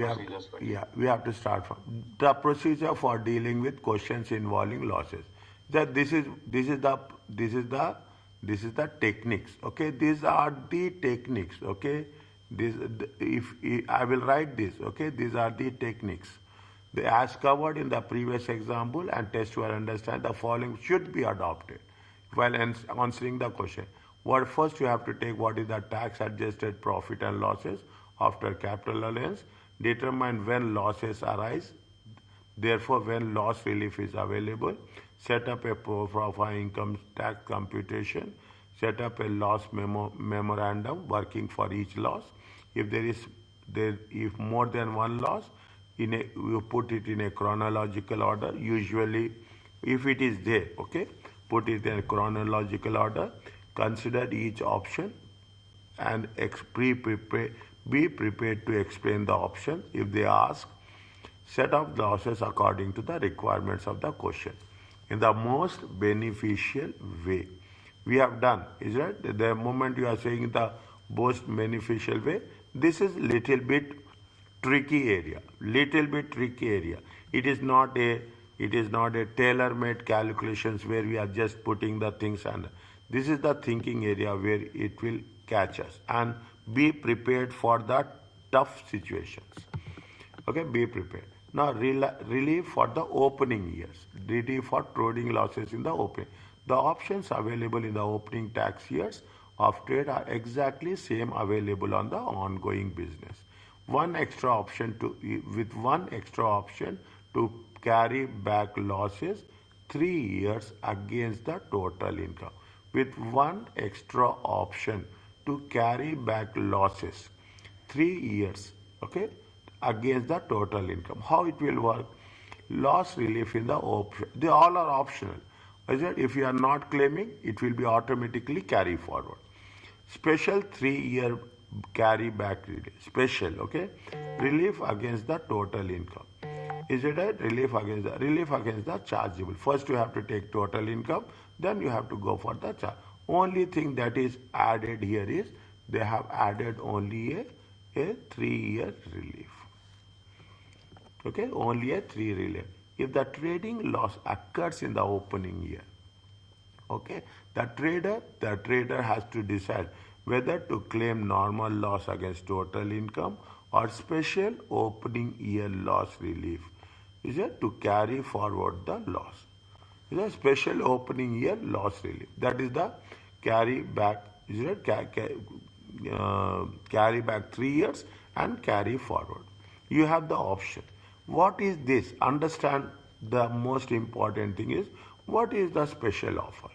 procedures for yeah, we have to start from the procedure for dealing with questions involving losses. That this is the techniques. Okay, these are the techniques. Okay, this if I will write this. Okay, these are the techniques. As covered in the previous example and test to understand, the following should be adopted while answering the question. What first you have to take what is the tax adjusted profit and losses after capital allowance. Determine when losses arise. Therefore, when loss relief is available, set up a pro forma income tax computation. Set up a loss memorandum working for each loss. If if more than one loss, you put it in a chronological order. Usually, if it is there, okay, put it in a chronological order. Consider each option and be prepared to explain the option if they ask. Set up losses according to the requirements of the question in the most beneficial way. We have done, is it? The moment you are saying the most beneficial way, this is little bit tricky area. Little bit tricky area. It is not a tailor-made calculations where we are just putting the things under. This is the thinking area where it will catch us, and be prepared for the tough situations. Okay, be prepared. Now, relief for the opening years. Relief for trading losses in the opening. The options available in the opening tax years of trade are exactly same available on the ongoing business. One extra option to carry back losses 3 years against the total income. With one extra option to carry back losses 3 years, okay, against the total income. How it will work? Loss relief in the option. They all are optional. If you are not claiming, it will be automatically carry forward. Special 3-year carry back relief. Special, okay? Relief against the total income. Is it a relief against the chargeable? First you have to take total income, then you have to go for the charge. Only thing that is added here is they have added only a 3-year relief. Okay, only a 3 relief. If the trading loss occurs in the opening year, okay, the trader has to decide whether to claim normal loss against total income or special opening year loss relief. Is it to carry forward the loss? Is a special opening year loss relief. That is the carry back. Is it carry back 3 years and carry forward? You have the option. What is this? Understand the most important thing is what is the special offer?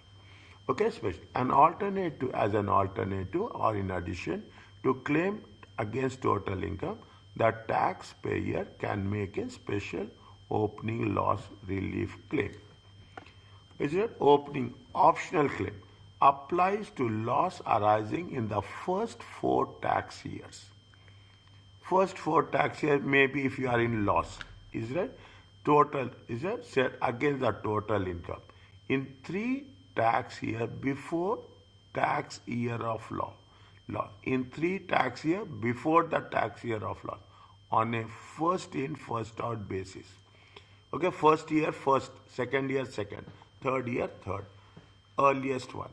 Okay, special. As an alternative or in addition to claim against total income, the taxpayer can make a special opening loss relief claim. Is it opening optional claim? Applies to loss arising in the first 4 tax years. First 4 tax years, maybe if you are in loss, is it? Total, is it? Set against the total income. In 3 tax year before tax year of loss. In 3 tax year before the tax year of loss. On a first in, first out basis. Okay, first year, first, second year, second, third year, third. Earliest one.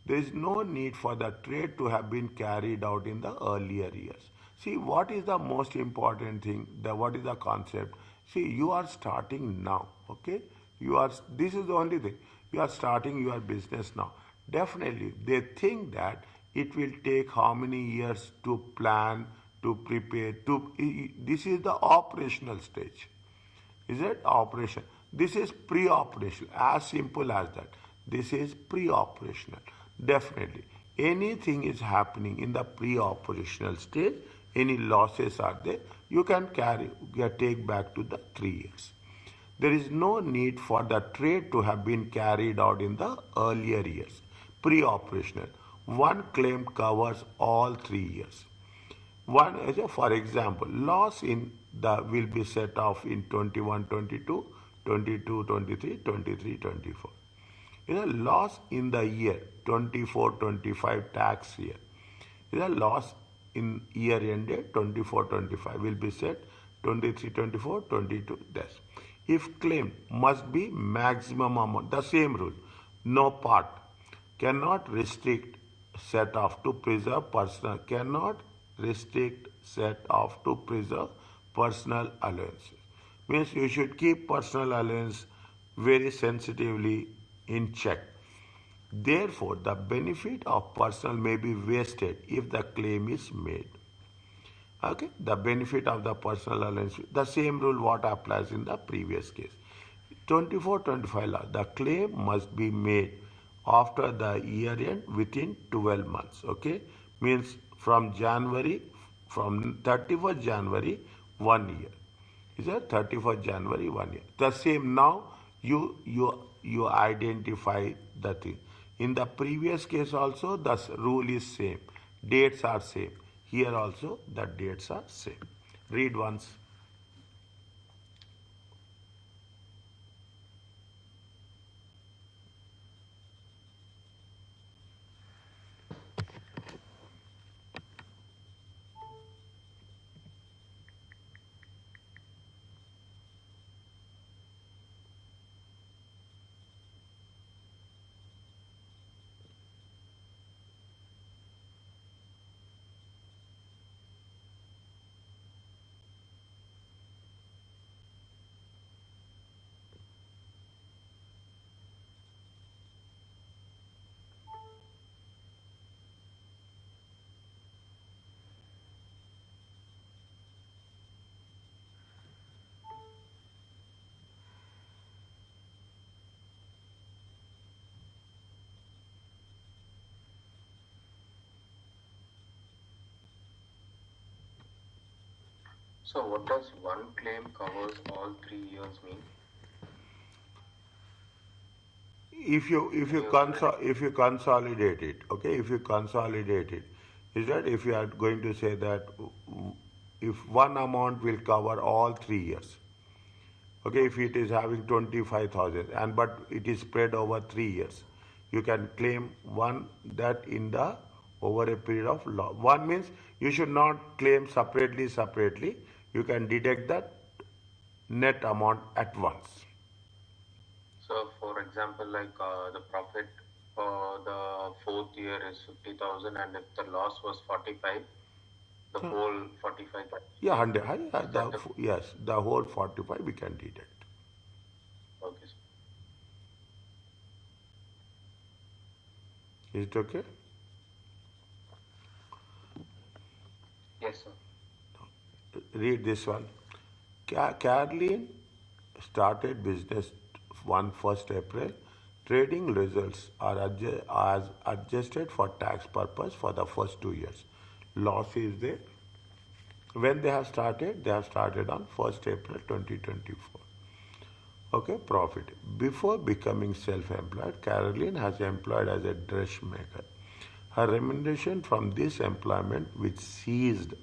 There is no need for the trade to have been carried out in the earlier years. See, what is the most important thing? What is the concept? See, you are starting now, okay? This is the only thing. You are starting your business now. Definitely, they think that it will take how many years to plan, to prepare, this is the operational stage. Is it operation? This is pre-operational, as simple as that. This is pre-operational. Definitely. Anything is happening in the pre-operational stage, any losses are there, you can take back to the 3 years. There is no need for the trade to have been carried out in the earlier years, pre-operational. One claim covers all 3 years. For example, loss will be set off in 21-22, 22-23, 23-24. Loss in the year 24-25 tax year. Loss in year ended 24-25 will be set 23, 24, 22 days. If claimed must be maximum amount, the same rule, no part, cannot restrict set off to preserve personal, cannot restrict set off to preserve personal allowances. Means you should keep personal allowance very sensitively in check. Therefore, the benefit of personal may be wasted if the claim is made. Okay, the benefit of the personal allowance, the same rule what applies in the previous case. 24-25 law, the claim must be made after the year end within 12 months. Okay, means from 31st January 1 year. Is that 31st January 1 year? The same now you identify the thing. In the previous case also the rule is same. Dates are same. Here also the dates are same. Read once. So what does one claim covers all 3 years mean? If you consolidate it, okay, if you consolidate it, is that if you are going to say that if one amount will cover all 3 years, okay, if it is having 25,000 and but it is spread over 3 years, you can claim one that in the over a period of law. One means you should not claim separately. You can deduct that net amount at once. So for example, like the profit for the fourth year is 50,000, and if the loss was 45, the whole 45. Yeah, 100. Yeah, Is that the yes, the whole 45 we can deduct. okay? Sir. Is it okay? Yes, sir. Read this one. Caroline started business on 1st April. Trading results are adjusted for tax purpose for the first 2 years. Loss is there. When they have started on 1st April 2024. Okay, profit. Before becoming self-employed, Caroline has employed as a dressmaker. Her remuneration from this employment, which ceased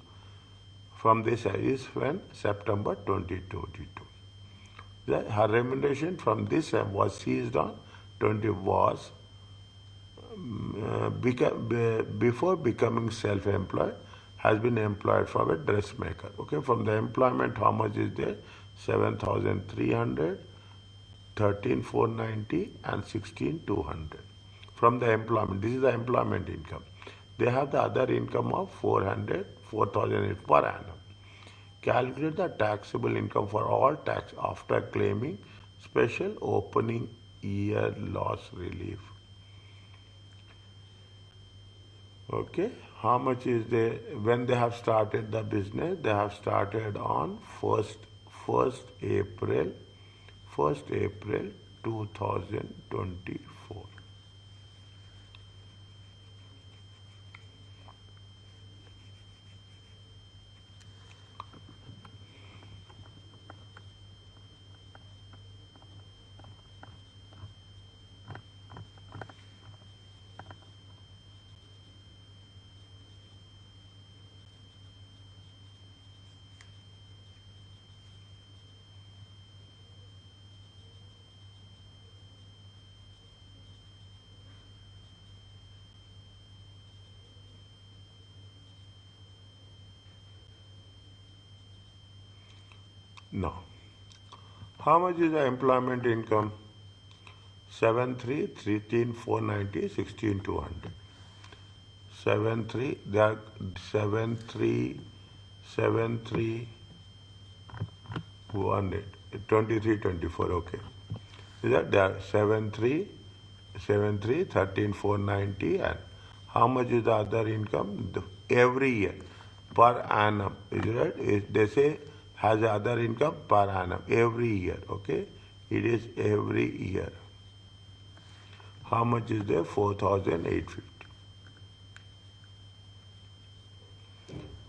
from this is when September 2022. Her remuneration from this was seized on 20 was before becoming self-employed has been employed from a dressmaker. Okay, from the employment, how much is there? 7,300, 13,490, and 16,200. From the employment, this is the employment income. They have the other income of 4,000 per annum. Calculate the taxable income for all tax after claiming special opening year loss relief. Okay, how much is there when they have started the business? They have started on 1st April 2024. No. How much is the employment income? 7,3, 13, 490, 16,200. 7,3, they are 7,3, 7,3, 1,8, 23, 24, okay. Is that they are 7,3, 7,3, 13, 490, and how much is the other income? Every year, per annum, is it right? They say has other income per annum, every year, okay? It is every year. How much is there? 4,850.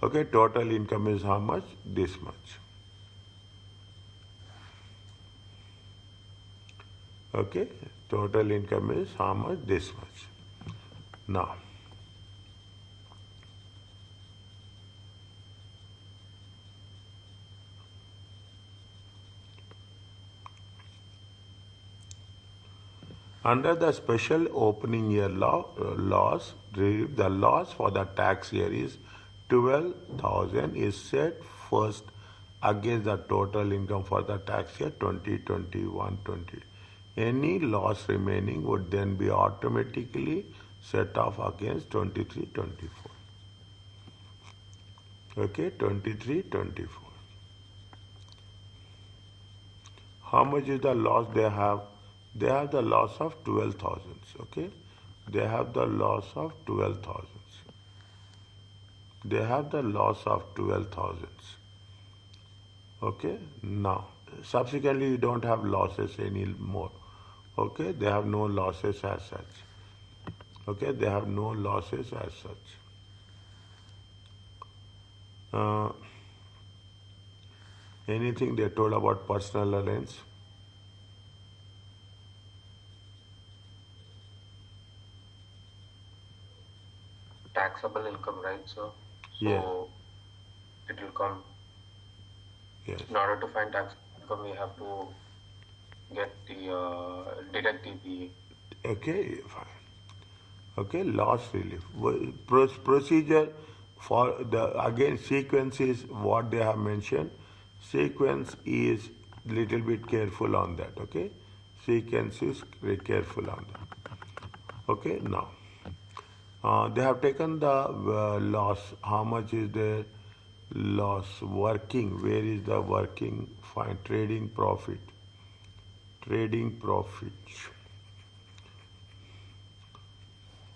Okay, total income is how much? This much. Okay, total income is how much? This much. Now, under the special opening year laws, the loss for the tax year is 12,000 is set first against the total income for the tax year 2021-20. Any loss remaining would then be automatically set off against 23-24. Okay, 23-24. How much is the loss they have? They have the loss of 12,000. Okay, they have the loss of 12,000. They have the loss of 12,000. Okay, now subsequently you don't have losses anymore. Okay, they have no losses as such. Okay, they have no losses as such. Uh, Anything they told about personal allowance? Taxable income, right? So, Yes, it will come. yes. In order to find taxable income, we have to get the deduct the Okay, fine. Okay, loss relief. Procedure for the again sequence is what they have mentioned. Sequence is little bit careful on that. Okay, sequence is very careful on that. Okay, now they have taken the loss. How much is the loss? Working. Where is the working? Fine. Trading profit. Trading profit.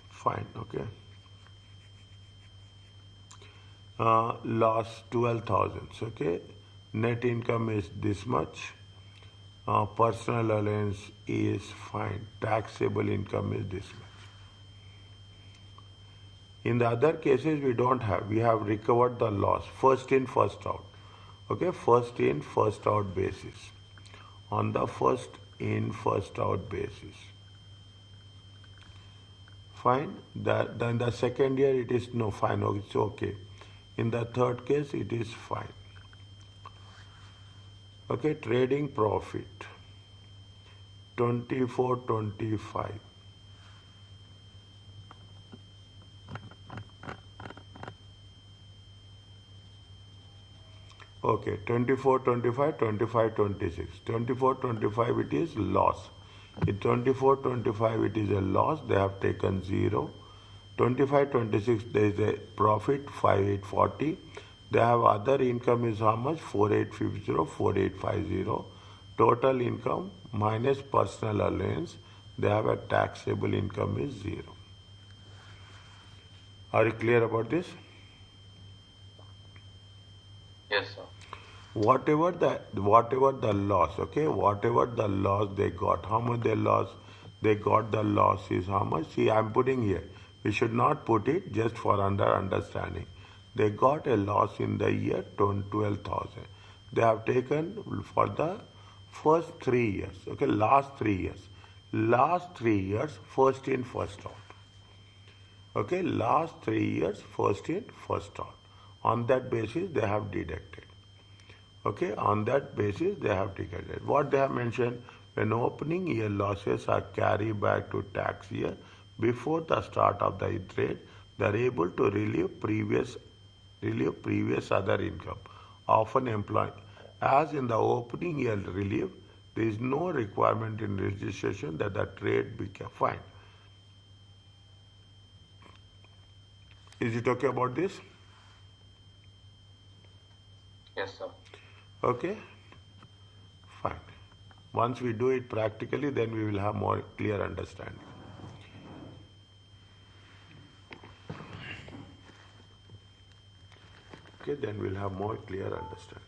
Fine. Okay. Loss 12,000. Okay. Net income is this much. Personal allowance is fine. Taxable income is this much. In the other cases, we don't have. We have recovered the loss. First in, first out. Okay, first in, first out basis. On the first in, first out basis. Fine. Then the second year it is no fine. It's okay. In the third case, it is fine. Okay, trading profit 24-25. Okay, 24-25, 25-26. 24-25 it is loss. In 24-25 it is a loss, they have taken 0. 25-26 there is a profit 5840. They have other income is how much? 4850, 4850. Total income minus personal allowance, they have a taxable income is 0. Are you clear about this? Yes, sir. Whatever the loss, okay, whatever the loss they got, how much they lost, they got the loss is how much? See, I'm putting here. We should not put it just for understanding. They got a loss in the year 12,000. They have taken for the first 3 years, okay, last 3 years. Last 3 years, first in, first out. Okay, last 3 years, first in, first out. On that basis, they have deducted. Okay, on that basis they have ticketed. What they have mentioned, when opening year losses are carried back to tax year before the start of the trade, they are able to relieve previous other income, often As in the opening year relief, there is no requirement in registration that the trade be fine. Is it okay about this? Yes, sir. Okay, fine. Once we do it practically, then we will have more clear understanding. Okay, then we'll have more clear understanding.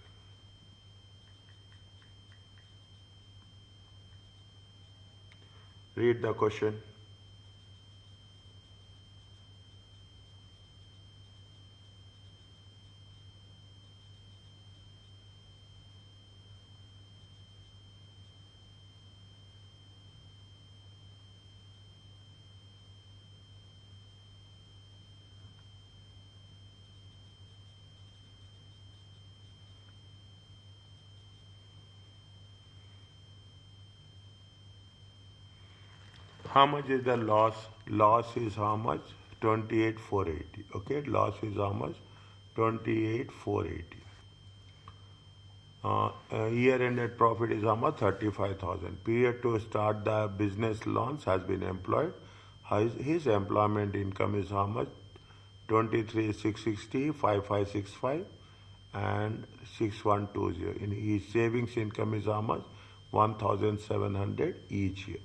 Read the question. How much is the loss? Loss is how much? 28,480. Okay, loss is how much? 28,480. Year ended profit is how much? 35,000. Period to start the business loans has been employed. His employment income is how much? 23,660, 5565 and 6120. In his savings income is how much? 1,700 each year.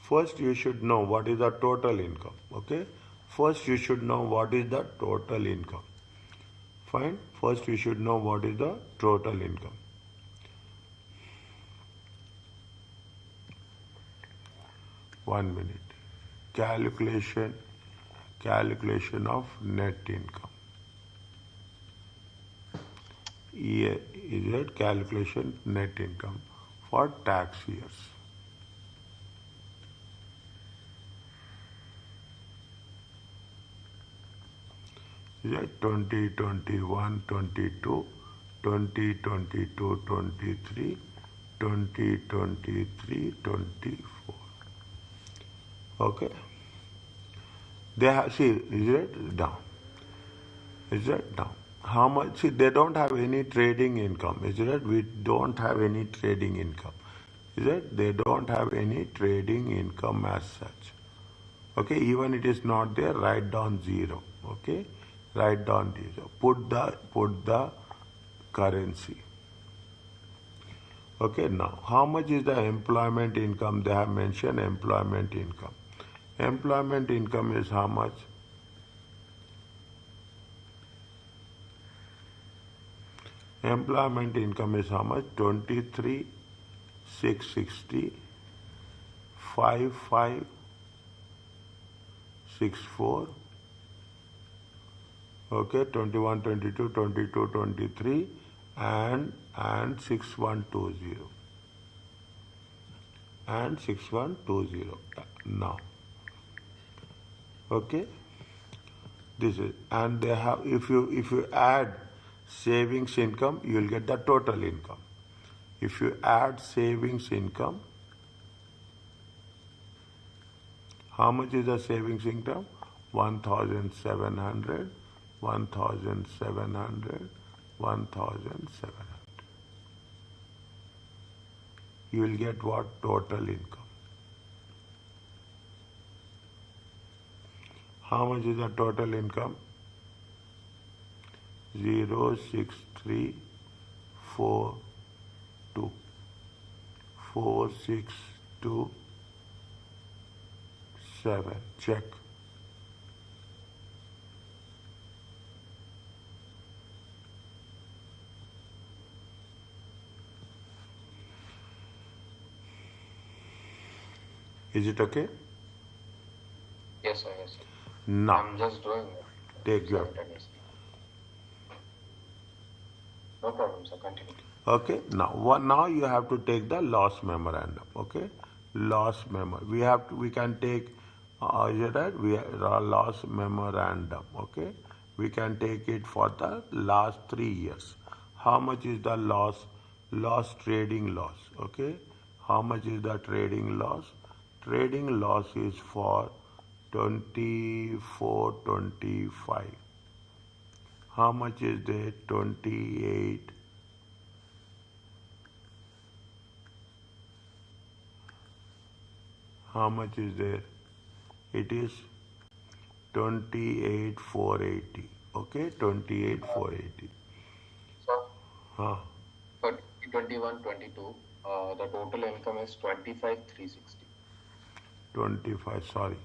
First, you should know what is the total income. Okay. First, you should know what is the total income. Fine. First, you should know what is the total income. One minute. Calculation of net income. Is it calculation net income for tax years? Is it 2021, 22, 2022, 23, 2023, 24. Okay. They have, see, is it down? Is it down? How much? See, they don't have any trading income. Is it? We don't have any trading income. Is it? They don't have any trading income as such. Okay, even it is not there, write down 0. Okay, write down 0. Put the currency. Okay, now how much is the employment income? They have mentioned employment income. Employment income is how much? Employment income is how much? 23,660, 5564. Okay, 21, 22, 22, 23 and 6120 and 6120. Now, okay, this is, and they have, if you add savings income, you will get the total income. If you add savings income, how much is the savings income? 1,700, 1,700, 1,700. You will get what? Total income. How much is the total income? 06342 4627. Check. Is it okay? Yes, sir. Yes, sir. Now, I'm just doing it. take your. No problem, sir. Continue. Okay. Now you have to take the loss memorandum. Okay. Loss memo. We can take. Is it right? Loss memorandum. Okay. We can take it for the last 3 years. How much is the loss? Trading loss. Okay. How much is the trading loss? Trading loss is for 24, 25. How much is there? 28. How much is there? It is 28,480. Okay, 28,480. So Huh. for 21, 22, the total income is 25,360. 25, sorry.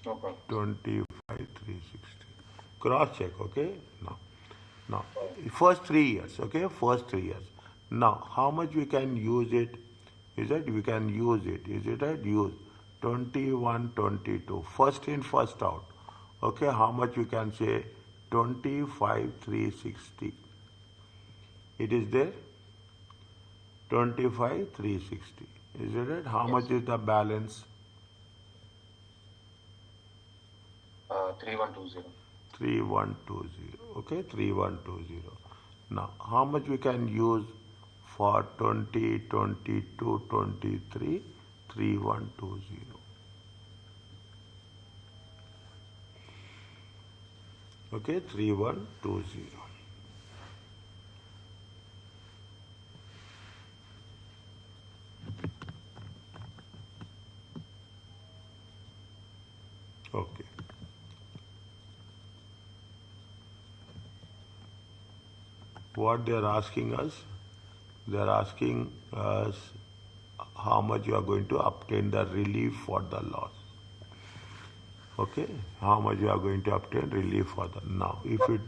No problem. 25,360. Cross check, okay? Now, first 3 years, okay? First 3 years. Now, how much we can use it? Is it we can use it? Is it right? Use 21, 22. First in, first out. Okay, how much we can say? 25,360. It is there? 25,360. Is it right? How Yes. much is the balance? 3120. 3120. Okay, 3120. Now, how much we can use for 2022 23? 3120. Okay, 3120. Okay. What they are asking us? They are asking us how much you are going to obtain the relief for the loss. Okay, how much you are going to obtain relief for the now. If it,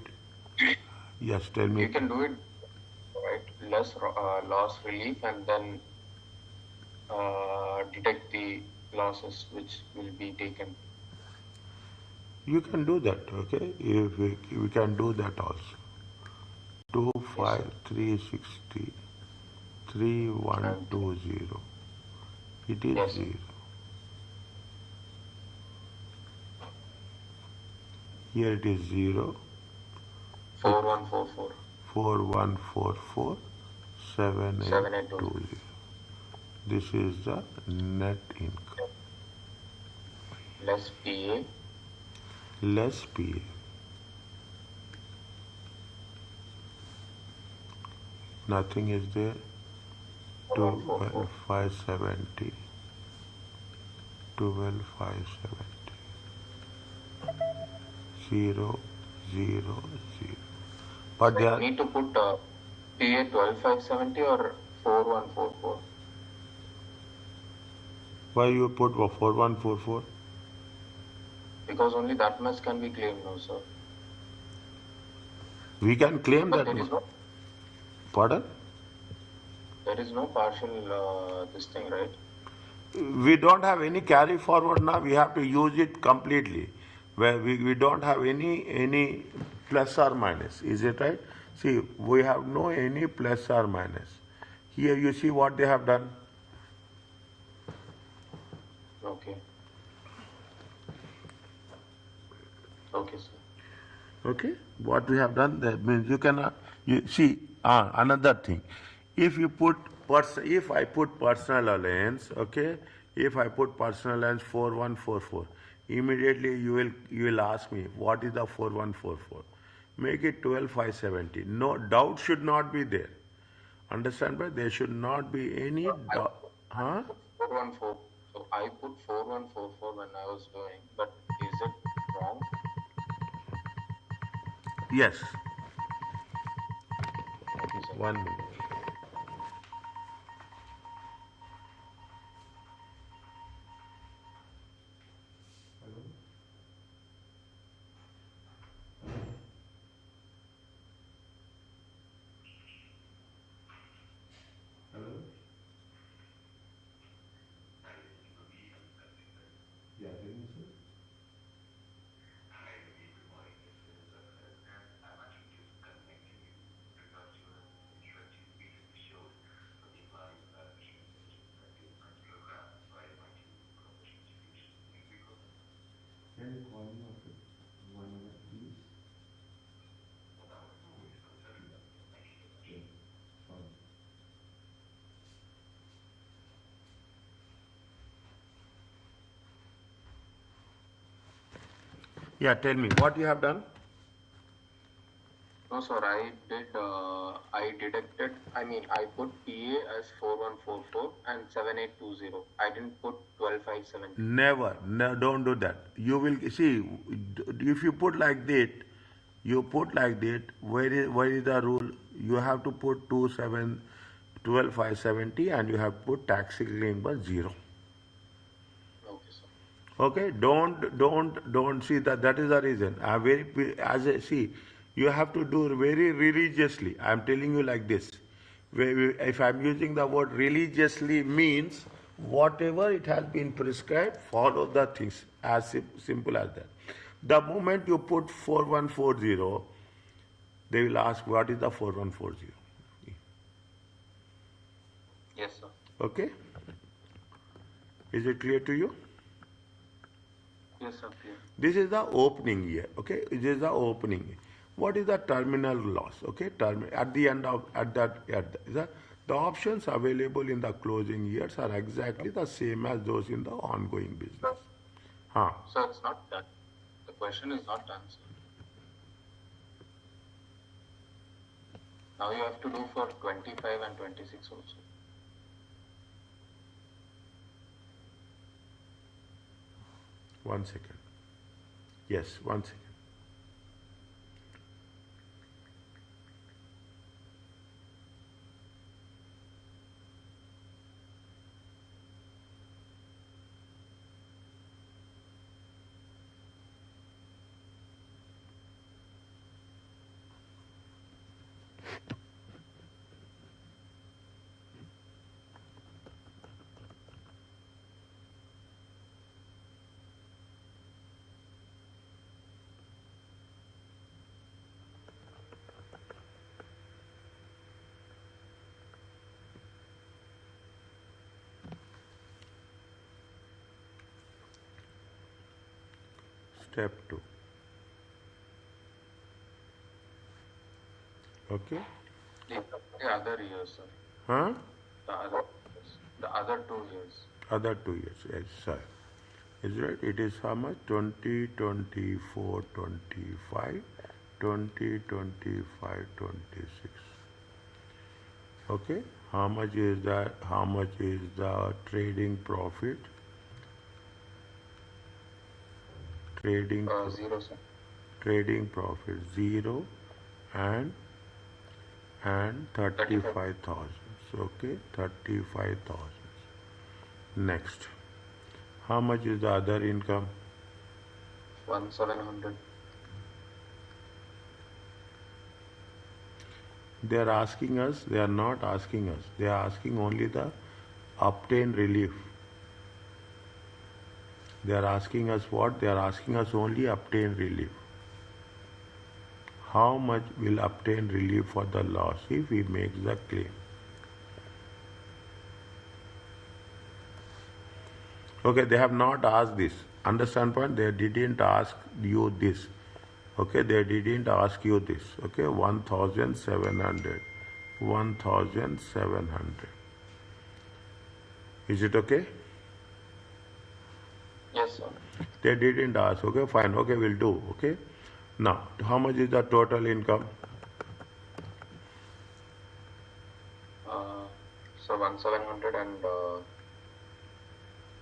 yes, tell me. You can do it, right? Less loss relief and then detect the losses which will be taken. You can do that, okay? If we can do that also. Two Yes, five sir. three sixty three one And two zero. It is yes, sir. 0. Here it is 0. It 4144 4144 7820. 7820. This is the net income. Less PA Less PA. Nothing is there. 4144. 12,570. 12,570. 0, 0, 0. So But they I are, need to put PA 12570 or 4144 why you put 4144? because only that much can be claimed now, sir. We can claim But that. Pardon? there is no partial this thing, right? We don't have any carry forward now. We have to use it completely. Where we don't have any plus or minus. Is it right? See, we have no any plus or minus. Here you see what they have done. Okay. Okay, sir. Okay, what we have done that means you cannot. You see another thing. If you put if I put personal allowance, okay, if I put personal allowance 4144, immediately you will ask me what is the 4144. Make it 12,570. No doubt should not be there. Understand, but there should not be any I doubt. Huh? put 414. So I put 4144 when I was doing, but is it wrong? Yes. Okay, sir. 1 minute. Yeah, tell me, sir. Can you call me after 1 minute, please? Yeah, fine. Yeah, tell me what you have done. No, sir, I deducted, I put PA as 4144 and 7820. I didn't put 12570. Never, no, don't do that. You will see if you put like that, you put like that. Where is the rule? You have to put 12,570 and you have put tax claim by 0. Okay, sir. Okay, don't see that. That is the reason. I very as I see, you have to do very religiously. I am telling you like this. If I am using the word religiously means whatever it has been prescribed, follow the things as simple as that. The moment you put 4140, they will ask what is the 4140. Yes, sir. Okay, is it clear to you? Yes, sir, clear. This is the opening year. Okay, this is the opening year. What is the terminal loss? Okay, at the end of the options available in the closing years are exactly the same as those in the ongoing business. Huh. So it's not done. The question is not done, sir. Now you have to do for 25 and 26 also. One second. Yes, one second. Step 2. Okay. The other years, sir. Huh? The other years. The other 2 years. Other 2 years. Yes, sir. Is right? It is how much? 20, 24, 25, 20, 25, 26. Okay. How much is that? How much is the trading profit? Zero, sir. Trading profit 0 and 35,000. Okay, 35,000. Next, how much is the other income? 1700. They are asking us. They are not asking us. They are asking only the obtain relief. They are asking us what? They are asking us only obtain relief. How much will obtain relief for the loss if we make the claim? Okay, they have not asked this. Understand point? They didn't ask you this. Okay, they didn't ask you this. Okay, 1,700. 1,700. Is it okay? Yes, sir. They didn't ask. Okay, fine. Okay, we'll do. Okay. Now, how much is the total income? So 1700 and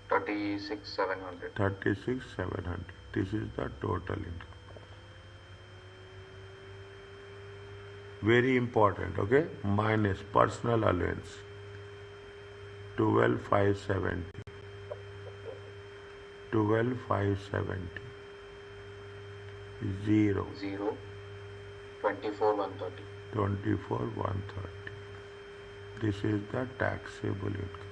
36,700. 36,700. This is the total income. Very important. Okay, minus personal allowance 12,570. 12,570. 0. 0. 24,130. 24,130. This is the taxable income.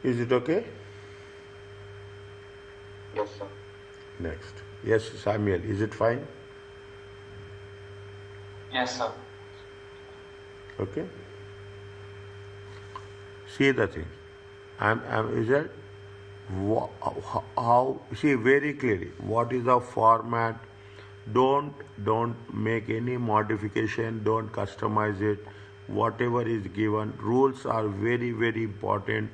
Is it okay? Yes, sir. Next. Yes, Samuel, is it fine? Yes, sir. Okay. See the thing. Is that how? See very clearly. What is the format? Don't make any modification. Don't customize it. Whatever is given, rules are very important.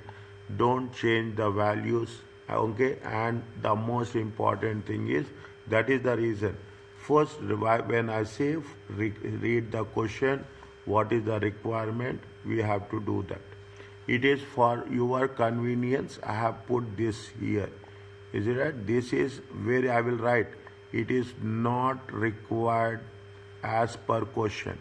don't change the values, okay? And the most important thing is, that is the reason. First, when I say read the question, what is the requirement, we have to do that. It is for your convenience, I have put this here. Is it right? This is where I will write. It is not required as per question.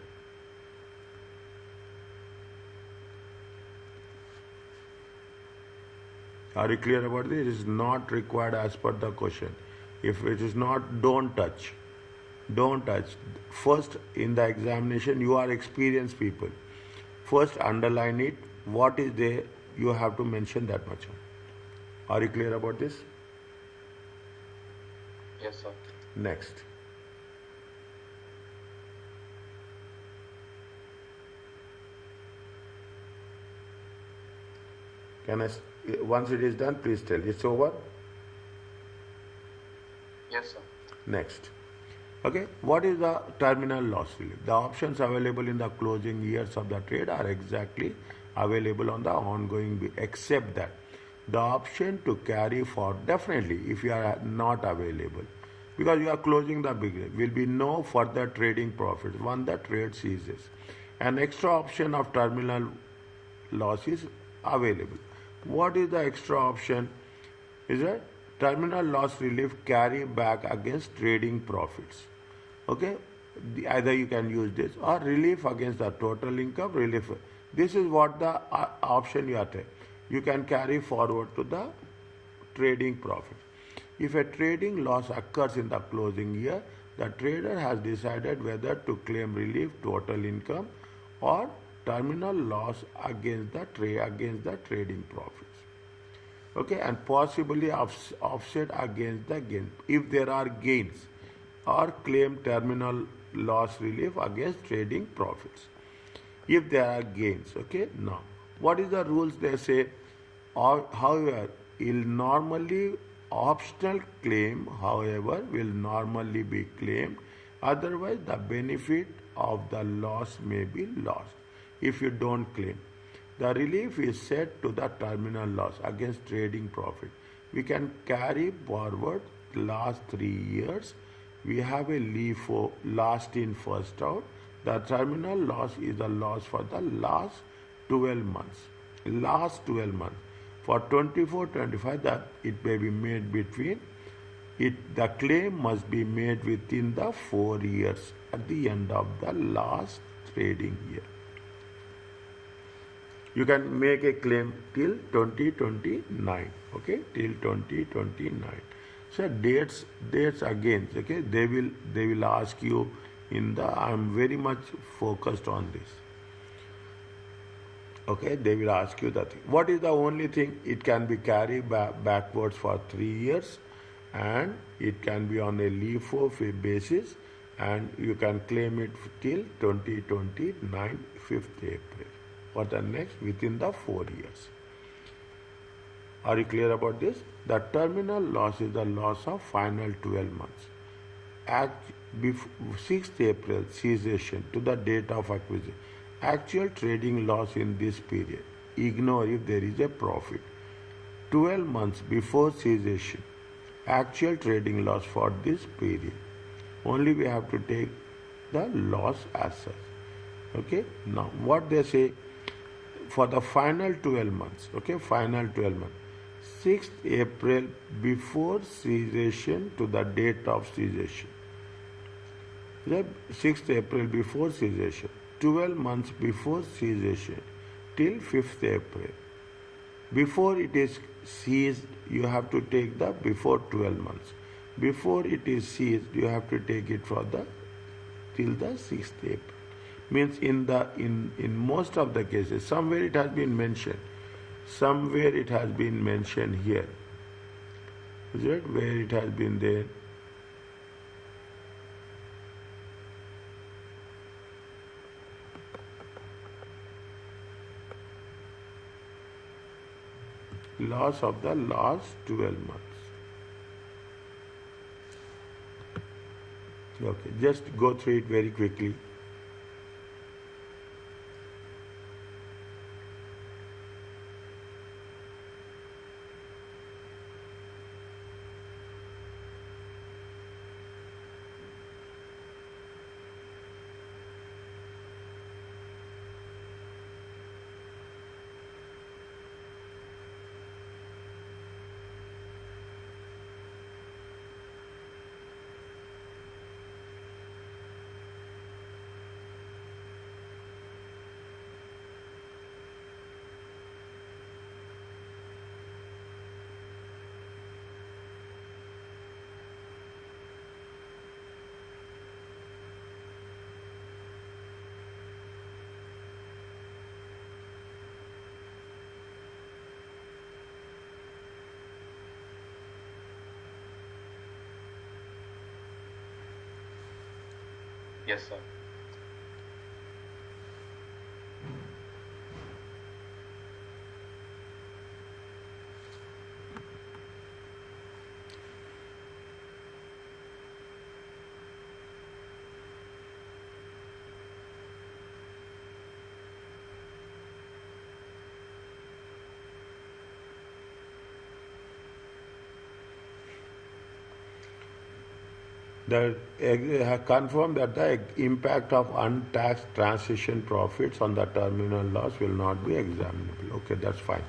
Are you clear about this? It is not required as per the question. If it is not, don't touch. Don't touch. First, in the examination, you are experienced people. First, underline it. What is there? You have to mention that much. Are you clear about this? Yes, sir. Next. Can I, once it is done, please tell. It's over? Yes, sir. Next. Okay, what is the terminal loss relief? The options available in the closing years of the trade are exactly available on the ongoing, except that the option to carry forward, definitely if you are not available, because you are closing the beginning, will be no further trading profits once the trade ceases. An extra option of terminal loss is available. What is the extra option? Is that terminal loss relief carry back against trading profits. Okay, either you can use this or relief against the total income relief. This is what the option you are taking. You can carry forward to the trading profit. If a trading loss occurs in the closing year, the trader has decided whether to claim relief, total income, or terminal loss against the trading profits. Okay, and possibly offset against the gain if there are gains, or claim terminal loss relief against trading profits if there are gains. Okay, now what is the rules they say? Or, however, will normally optional claim, however, will normally be claimed, otherwise the benefit of the loss may be lost if you don't claim. The relief is set to the terminal loss against trading profit. We can carry forward last 3 years. We have a LIFO, last in first out. The terminal loss is the loss for the last 12 months. Last 12 months. For 24-25, that it may be made between it. The claim must be made within the 4 years at the end of the last trading year. You can make a claim till 2029. Okay, till 2029. So dates again. Okay, they will ask you in the. I am very much focused on this. Okay, they will ask you that. What is the only thing? It can be carried backwards for 3 years, and it can be on a LIFO basis, and you can claim it till 2029, 5th April. For the next, within the 4 years. Are you clear about this? The terminal loss is the loss of final 12 months. At 6th April cessation to the date of acquisition. Actual trading loss in this period. Ignore if there is a profit. 12 months before cessation. Actual trading loss for this period. Only we have to take the loss as such. Okay. Now what they say for the final 12 months. Okay. Final 12 months. 6th April before cessation to the date of cessation. 6th April before cessation. 12 months before cessation till 5th April. Before it is seized, you have to take the before 12 months. Before it is seized, you have to take it for the till the 6th April. Means in most of the cases, somewhere it has been mentioned. Somewhere it has been mentioned here. Is it where it has been there? Loss of the last 12 months. Okay, just go through it very quickly. Yes, sir. That confirm that the impact of untaxed transition profits on the terminal loss will not be examinable. Okay, that's fine.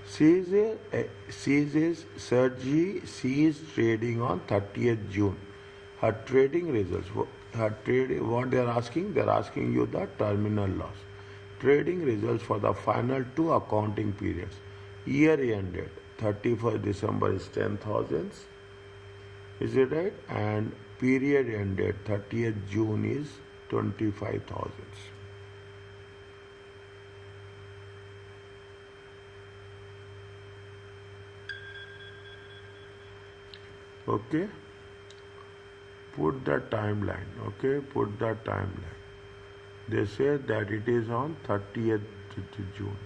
Ceases Sergi ceased trading on 30th June. Her trading results, what they are asking? They are asking you the terminal loss. Trading results for the final two accounting periods. Year ended 31st December is 10,000. Is it right? And period ended 30th June is 25,000. Okay? Put the timeline. Okay? Put the timeline. They say that it is on 30th June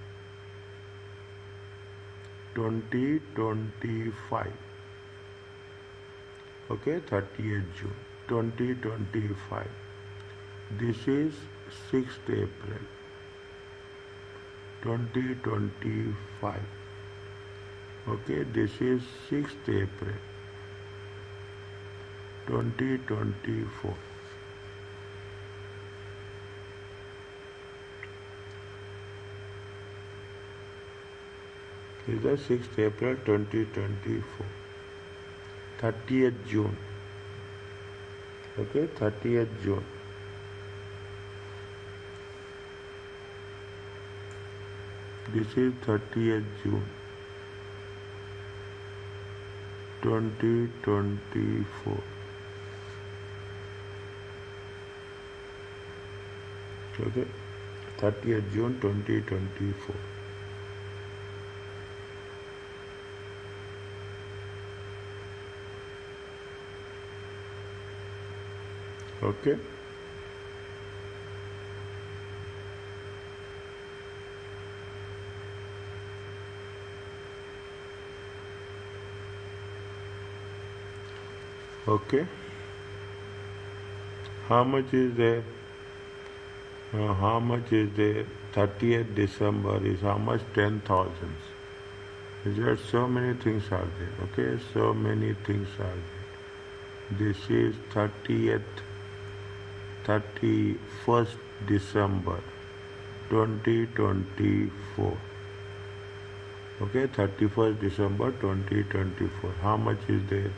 2025. Okay? 30th June 2025. This is 6th April 2025. Okay? This is 6th April 2024. This is the 6th April 2024. 30th June. Okay, 30th June. This is 30th June 2024. Okay, 30th June 2024. Okay. Okay. How much is there? How much is there? 30th December is how much? 10,000. Is there so many things are there? Okay, so many things are there. This is 31st December 2024. Okay, 31st December 2024. How much is there?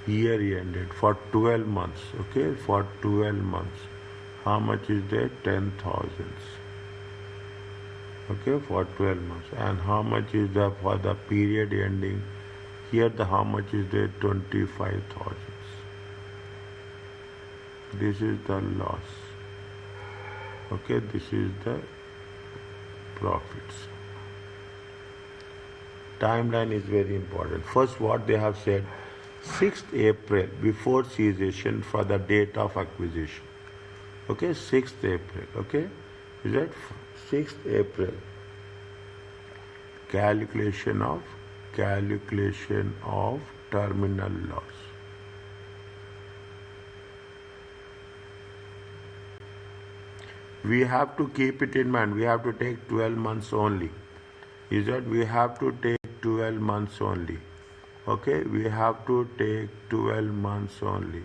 Year ended for 12 months. Okay, for 12 months. How much is there? 10,000. Okay, for 12 months. And how much is there for the period ending? Here the how much is there? 25,000. This is the loss. Okay, this is the profits. Timeline is very important. First, what they have said, 6th April before cessation for the date of acquisition. Okay, 6th April. Okay, is that 6th April? Calculation of terminal loss. We have to keep it in mind. We have to take 12 months only. Is that we have to take 12 months only. Okay, we have to take 12 months only.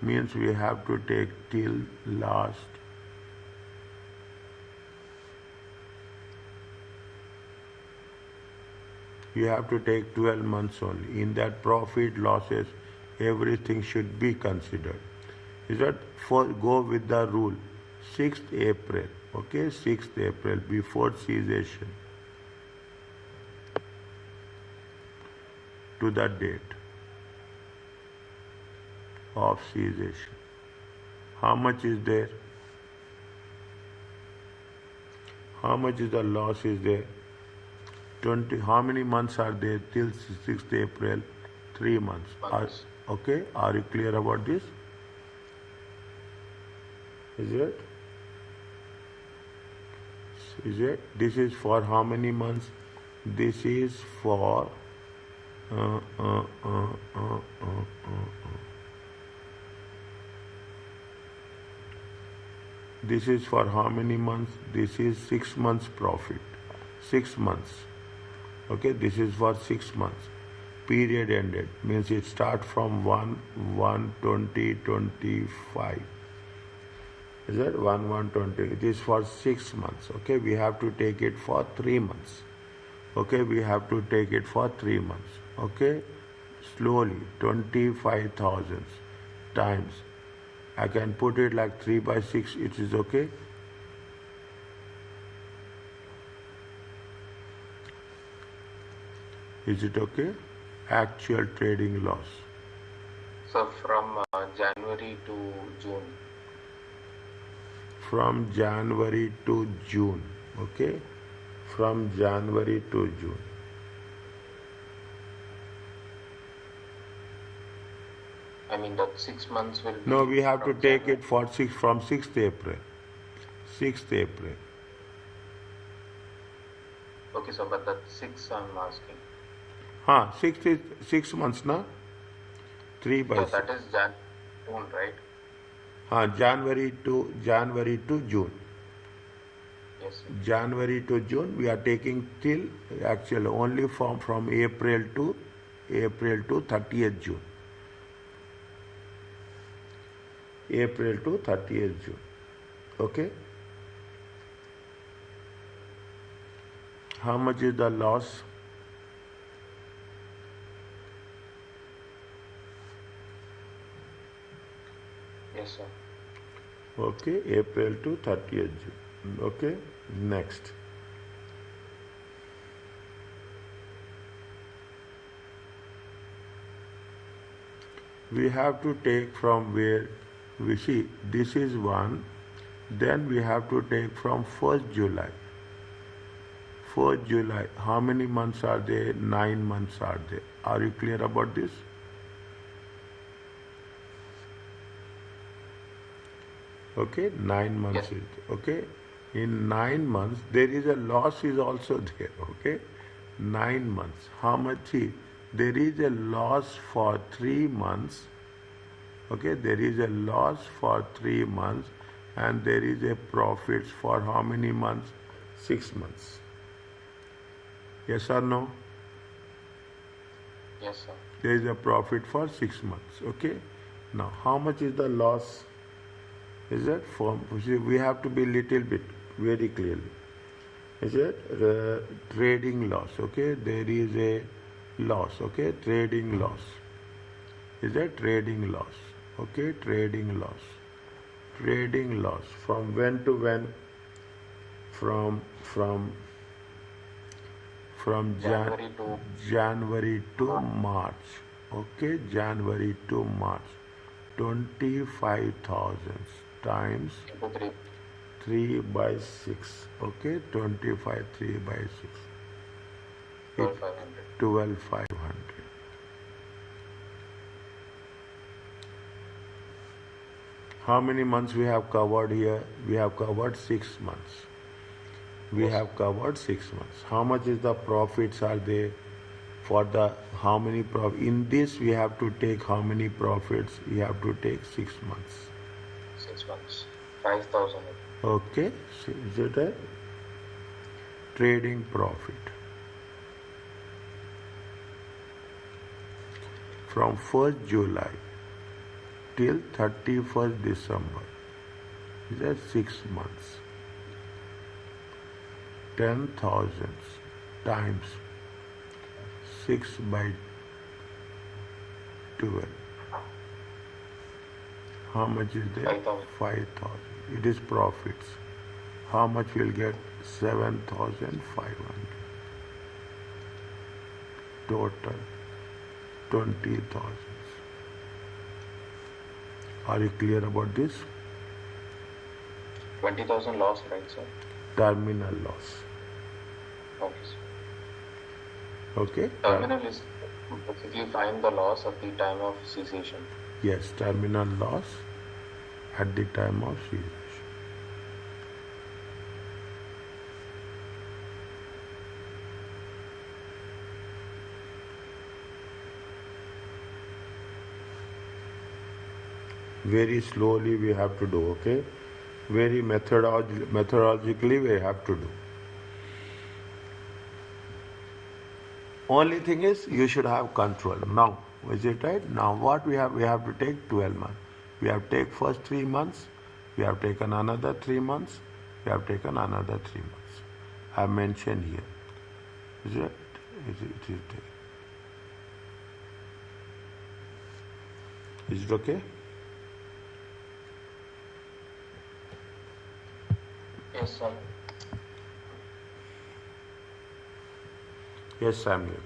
Means we have to take till last. You have to take 12 months only. In that profit, losses, everything should be considered. Is that go with the rule 6th April. Okay, 6th April before cessation to the date of cessation. How much is there? How much is the loss is there? 20. How many months are there till 6th April? 3 months. Okay, are you clear about this? Is it? Is it? This is for how many months? This is for uh, uh, uh, uh, uh, this is for how many months? This is 6 months profit. 6 months. Okay, this is for 6 months. Period ended means it start from 1/1/2025. Is that 1/1/20? It is for 6 months. Okay, we have to take it for 3 months. Okay, we have to take it for 3 months. Okay, slowly 25,000 times. I can put it like 3/6. It is okay. Is it okay? Actual trading loss. So from January to June. From January to June. Okay? From January to June. I mean that 6 months will be. No, we have to from take January. it for from 6th April. 6th April. Okay, so but that 6 I'm asking. 6 is 6 months, na? 3 by Yeah, 6. that is June, right? January to June. Yes, sir. January to June, we are taking till actually only from April to 30th June. April to 30th June. Okay? How much is the loss? Yes, sir. Okay, April to 30th June. Okay, next. We have to take from where we see this is 1, then we have to take from 1st July. 1st July, how many months are there? 9 months are there. Are you clear about this? Okay, 9 months Yes. is okay. In 9 months, there is a loss is also there. Okay, 9 months. How much is there is a loss for 3 months. Okay, there is a loss for 3 months, and there is a profits for how many months? 6 months. Yes or no? Yes, sir. There is a profit for 6 months. Okay. Now, how much is the loss? Is that for we have to be little bit very clearly. Is it trading loss? Okay, there is a loss. Okay, trading loss. Is that trading loss? Okay, trading loss. Trading loss from when to when? From January to January to March. Okay, January to March. 25,000 times into 3. 3/6. Okay, 25 3/6. It 12,500. 12,500. How many months we have covered here? We have covered 6 months. We Yes. have covered 6 months. How much is the profits are there for the how many profit? In this we have to take how many profits? We have to take 6 months. 6 months. 5,000. Okay, so is it a trading profit from 1st July till 31st December? Is that 6 months? 10,000 times 6/12. How much is there? 5,000. 5,000. It is profits. How much we'll get? 7,500. Total 20,000. Are you clear about this? 20,000 loss, right, sir? Terminal loss. Okay, sir. Okay? Terminal is basically find the loss at the time of cessation. Yes, terminal loss at the time of cessation. Very slowly we have to do, okay? Very methodologically we have to do. Only thing is you should have control. Now, is it right? Now what we have? We have to take 12 months. We have take first 3 months. We have taken another 3 months. We have taken another 3 months. I mentioned here. Is it? Is it okay? Yes, sir. Yes, Samuel.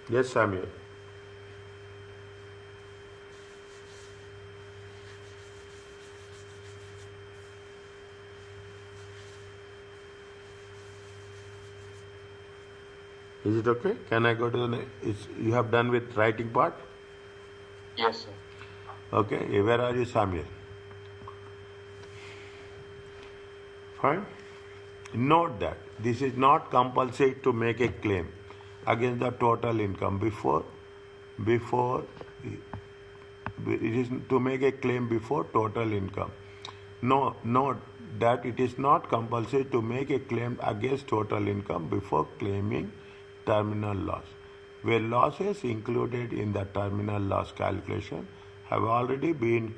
Yes, Samuel. Is it okay? Can I go to the? You have done with writing part? Yes, sir. Okay. Where are you, Samuel? Fine. Note that this is not compulsory to make a claim against the total income before it is to make a claim before total income. No, note that it is not compulsory to make a claim against total income before claiming terminal loss, where losses included in the terminal loss calculation have already been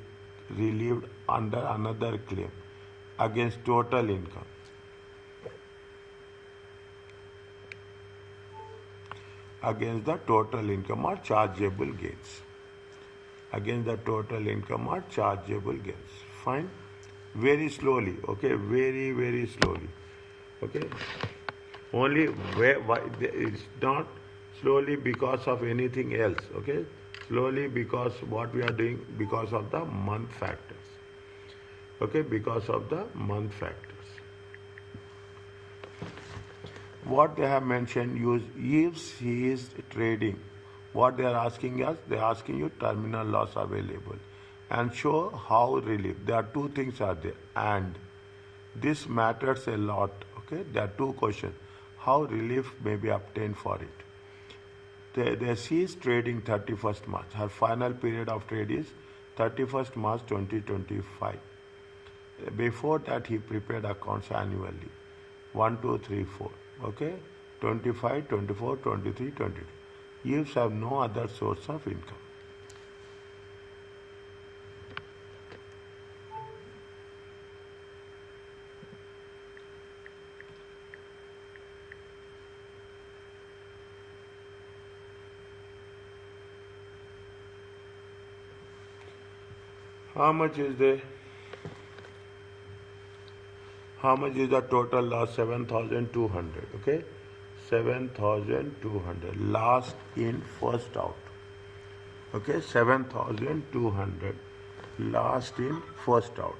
relieved under another claim against total income. Against the total income or chargeable gains. Against the total income or chargeable gains. Fine. Very slowly. Okay. Very, very slowly. Okay. Only why it's not slowly because of anything else. Okay. Slowly because what we are doing because of the month factors. Okay. Because of the month factors. What they have mentioned if he is trading, what they are asking us, they are asking you terminal loss available and show how relief. There are two things are there and this matters a lot. Okay, there are two questions. How relief may be obtained for it. They ceased trading 31st March. Her final period of trade is 31st March 2025. Before that, he prepared accounts annually. 1, 2, 3, 4. Okay? 25, 24, 23, 22. Youths have no other source of income. How much is the total loss? 7,200. Okay? 7,200. Last in, first out. Okay? 7,200. Last in, first out.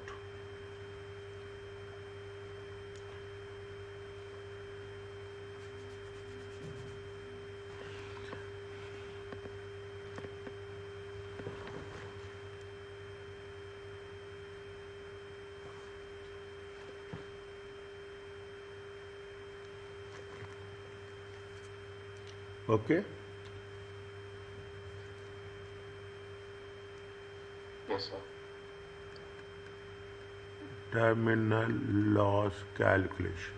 Okay? Yes, sir. Terminal loss calculation.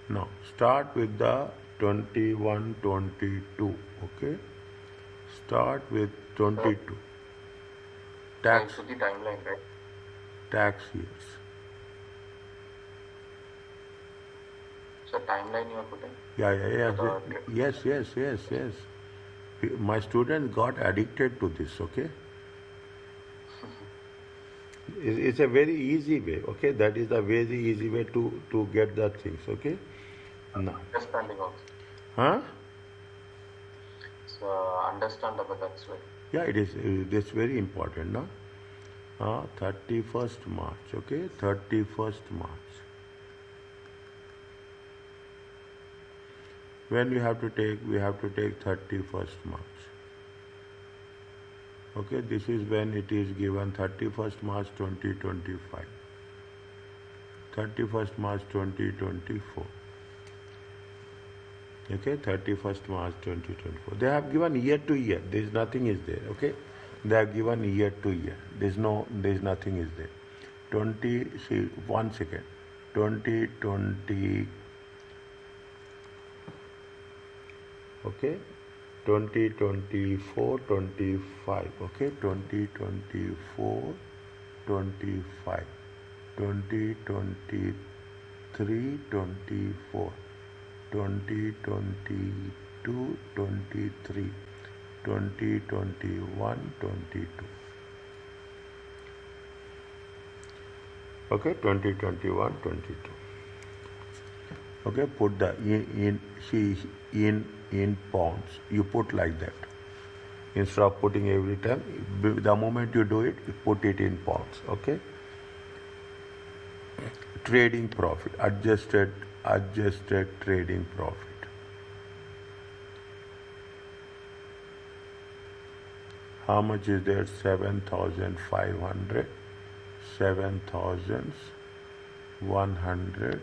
Now start with the 21, 22. Okay? Start with 22. Tax, It's the timeline, right? tax years. So timeline you are putting Yeah. for Yes. My students got addicted to this, okay? It's a very easy way, okay? That is a very easy way to get the things, okay? Now, understanding also. huh? It's understandable, that's why. Yeah, it is. It's very important, no? 31st March, okay? 31st March. When we have to take 31st March. Okay, this is when it is given 31st March 2025, 31st March 2024. Okay, 31st March 2024. They have given year to year. There is nothing is there. Okay, they have given year to year. There is nothing is there. 20. See, 1 second. 2020. Okay, 2024, 25. Okay, 2024, 25. 2023, 24. 2022, 23, 2021, 22. Okay, 2021, 22. Okay, put the in pounds. You put like that. Instead of putting every time, the moment you do it, you put it in pounds. Okay. Trading profit, adjusted trading profit. How much is there? 7,500, 7,100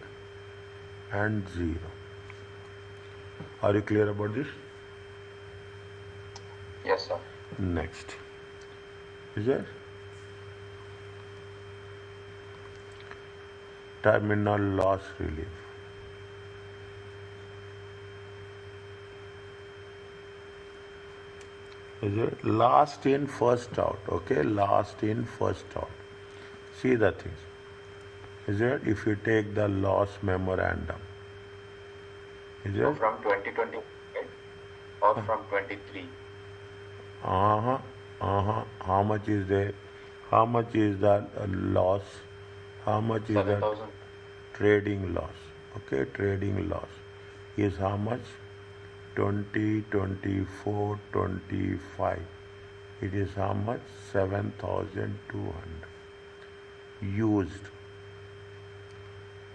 and 0. Are you clear about this? Yes, sir. Next. Is there? Terminal loss relief. Is it? Last in, first out. Okay, last in, first out. See the things. Is it? If you take the loss memorandum. Is So it? from 2020 or from 23? How much is there? How much is the loss? How much is the 7,000. trading loss? Okay, trading loss is how much? 20, 24, 25. It is how much? 7,200. Used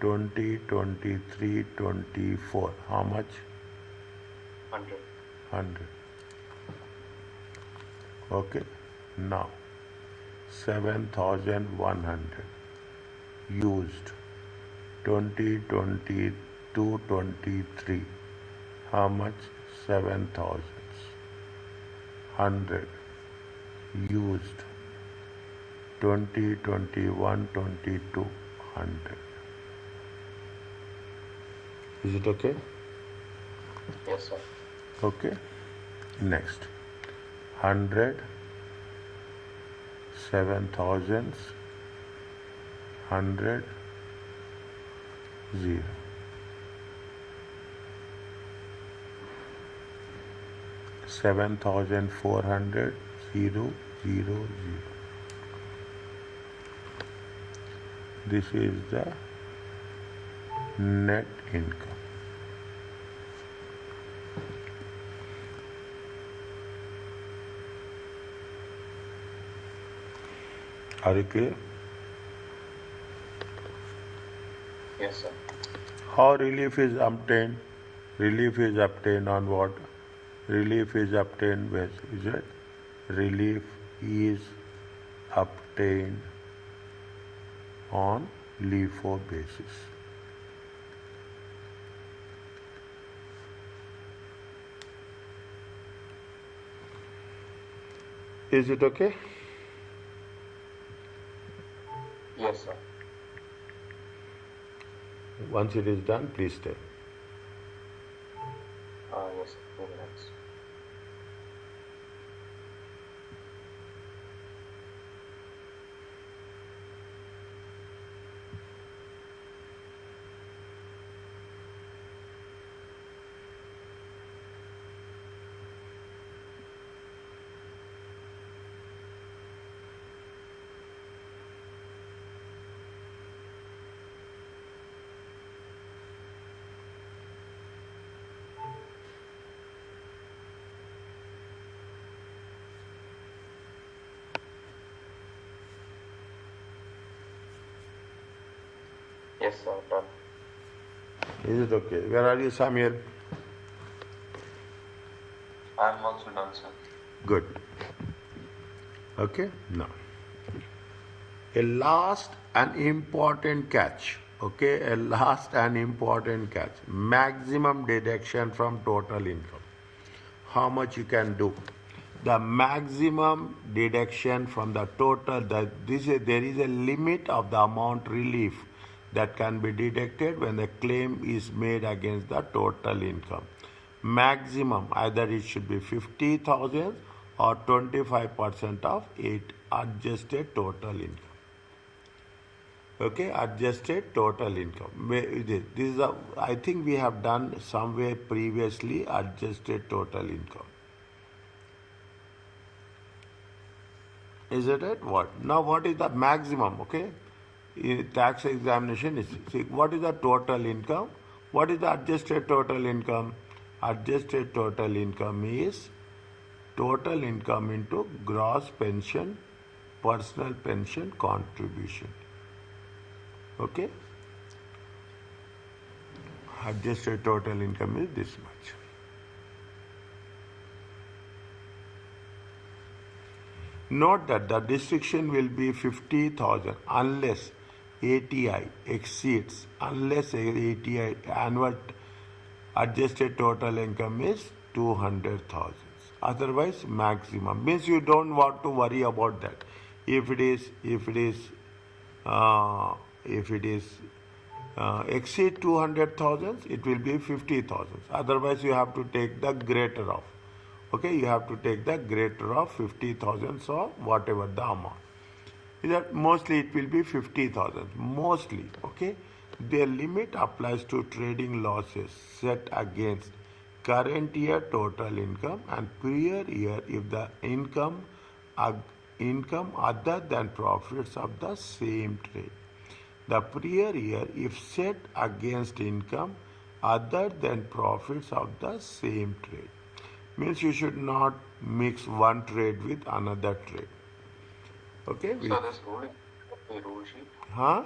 20, 23, 24. How much? 100. 100. Okay. Now 7,100. Used 20, 22, 23. How much? 7,000. 100. Used 20, 21, 22, 100. Is it okay? Yes, sir. Okay. Next. 100, 7,000, 100, 0. 7,400, 0, 0, 0. This is the net income. Are you clear? Yes, sir. How relief is obtained? Relief is obtained on what? Relief is obtained with, is it? Relief is obtained on LIFO basis. Is it okay? Yes, sir. Once it is done, please stay. Yes, sir. 2 minutes. Yes, sir. Done. Is it okay? Where are you, Samuel? I'm also done, sir. Good. Okay, now a last and important catch. Okay, a last and important catch. Maximum deduction from total income. How much you can do? The maximum deduction from the total. There is a limit of the amount relief that can be deducted when the claim is made against the total income. Maximum, either it should be 50,000 or 25% of it adjusted total income. Okay, adjusted total income. This is a, I think we have done somewhere previously adjusted total income. Is it it? What? Now what is the maximum? Okay, in tax examination is, see, what is the total income? What is the adjusted total income? Adjusted total income is total income into gross pension, personal pension contribution. Okay, adjusted total income is this much. Note that the restriction will be 50,000 unless ATI exceeds, unless ATI annual adjusted total income is 200,000. Otherwise, maximum means you don't want to worry about that. If it is exceed 200,000, it will be 50,000. Otherwise, you have to take the greater of. Okay, you have to take the greater of 50,000 or whatever the amount. That mostly it will be 50,000. Mostly, okay. The limit applies to trading losses set against current year total income and prior year if the income other than profits of the same trade. The prior year if set against income other than profits of the same trade. Means you should not mix one trade with another trade. Okay? So this rule is in the rule sheet? Huh?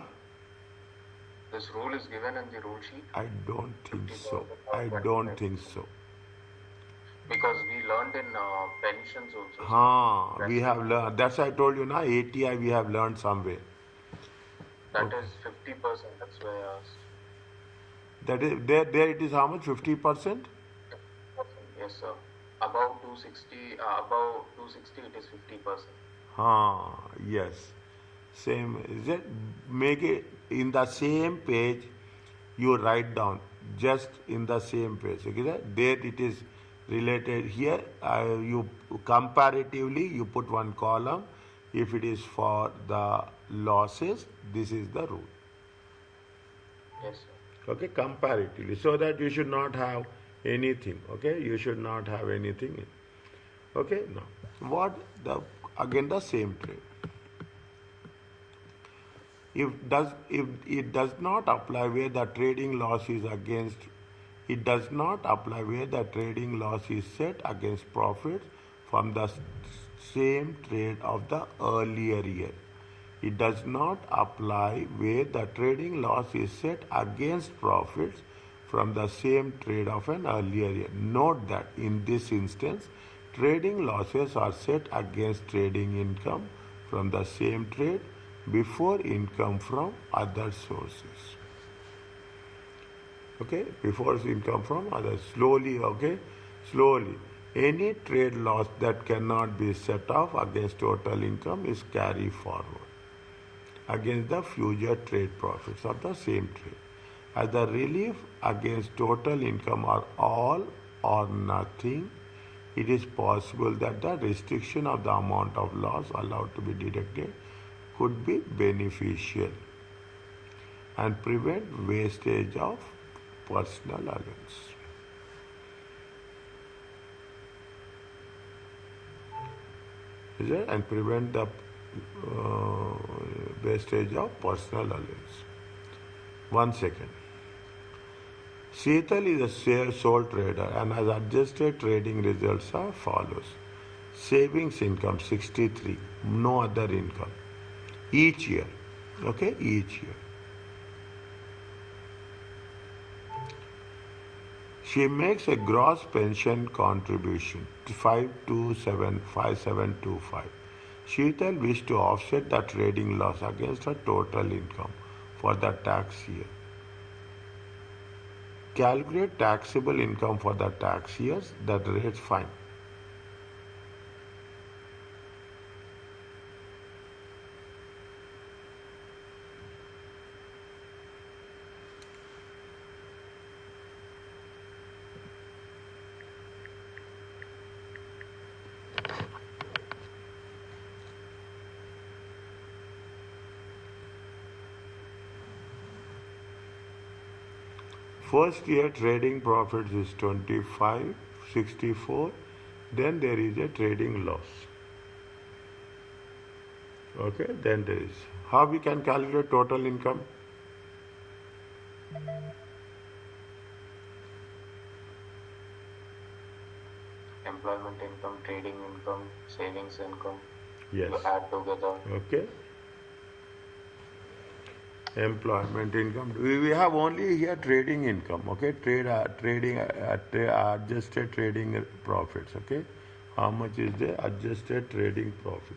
This rule is given in the rule sheet? I don't think so. I don't think so. Because we learned in pensions also. Huh, we have learned. That's why I told you now, ATI we have learned somewhere. That is 50%. That's why I asked. That is, there it is how much? 50%? Yes, sir. Above 260 it is 50%. Yes. Same. Is it? Make it in the same page. You write down just in the same page. Okay? There it is related here. You comparatively you put one column. If it is for the losses, this is the rule. Yes, sir. Okay, comparatively, so that you should not have anything. Okay, you should not have anything. Okay, now what the again the same trade. If it does not apply where the trading loss is against, it does not apply where the trading loss is set against profits from the same trade of the earlier year. It does not apply where the trading loss is set against profits from the same trade of an earlier year. Note that in this instance, trading losses are set against trading income from the same trade before income from other sources. Okay, before income from others. Slowly, okay, slowly. Any trade loss that cannot be set off against total income is carried forward against the future trade profits of the same trade. As the relief against total income are all or nothing, it is possible that the restriction of the amount of loss allowed to be deducted could be beneficial and prevent wastage of personal allowance. Is it? And prevent the wastage of personal allowance. 1 second. Sheetal is a sole trader and has adjusted trading results are follows. Savings income 63, no other income. Each year. Okay, each year. She makes a gross pension contribution 5275725. Sheetal wished to offset the trading loss against her total income for the tax year. Calculate taxable income for the tax years. The rates fine. First year trading profits is 2564. Then there is a trading loss. Okay, then there is. How we can calculate total income? Employment income, trading income, savings income. Yes. You add together. Okay. Employment income. We have only here trading income. Okay, adjusted trading profits. Okay, how much is the adjusted trading profit?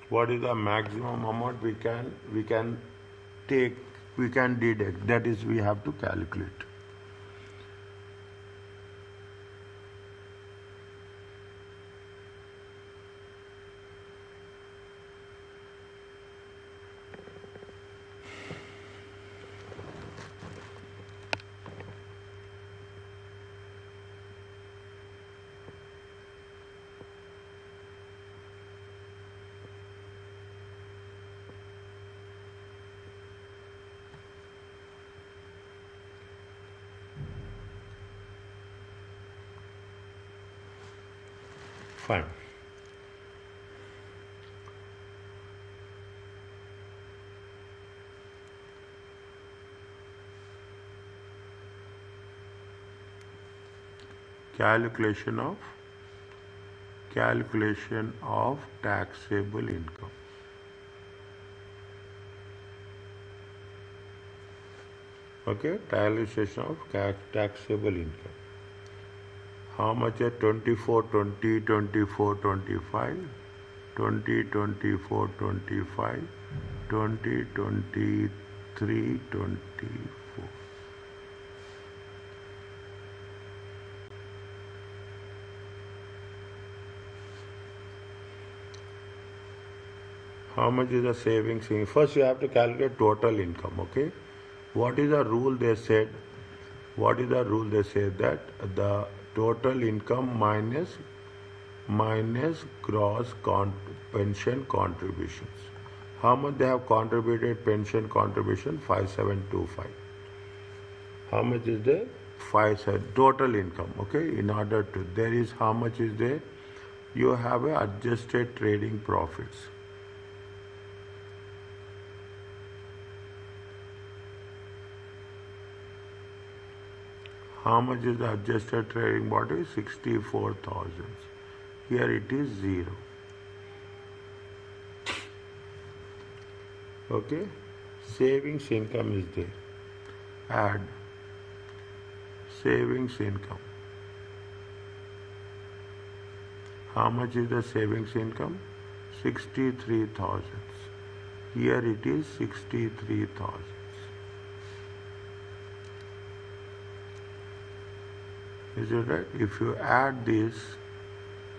What is the maximum amount we can take, we can deduct? That is, we have to calculate. Fine. Calculation of taxable income. Okay, calculation of taxable income. How much is 24, 20, 24, 25, 20, 24, 25, 20, 23, 24. How much is the savings? First, you have to calculate total income. Okay, what is the rule they said? What is the rule they said? That the total income minus gross pension contributions. How much they have contributed pension contribution? 5725. How much is the 57 total income? Okay, in order to, there is how much is there? You have a adjusted trading profits. How much is the adjusted trading body? 64,000. Here it is 0. Okay, savings income is there. Add savings income. How much is the savings income? 63,000. Here it is 63,000. Is it right? If you add this,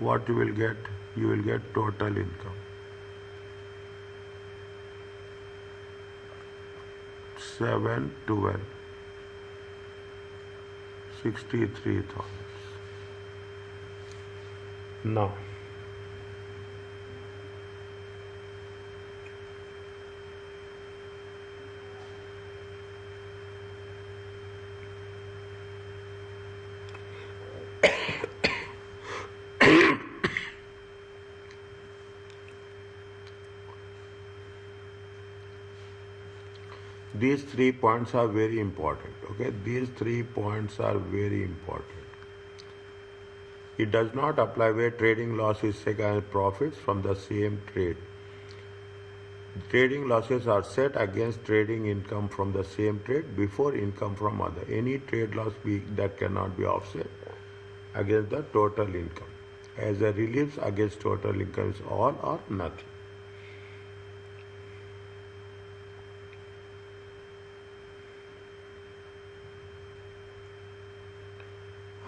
what you will get? You will get total income. 7, 12, 63,000. Now, these 3 points are very important. Okay, these 3 points are very important. It does not apply where trading loss is taken as profits from the same trade. Trading losses are set against trading income from the same trade before income from other. Any trade loss that cannot be offset against the total income. As the reliefs against total income is all or nothing.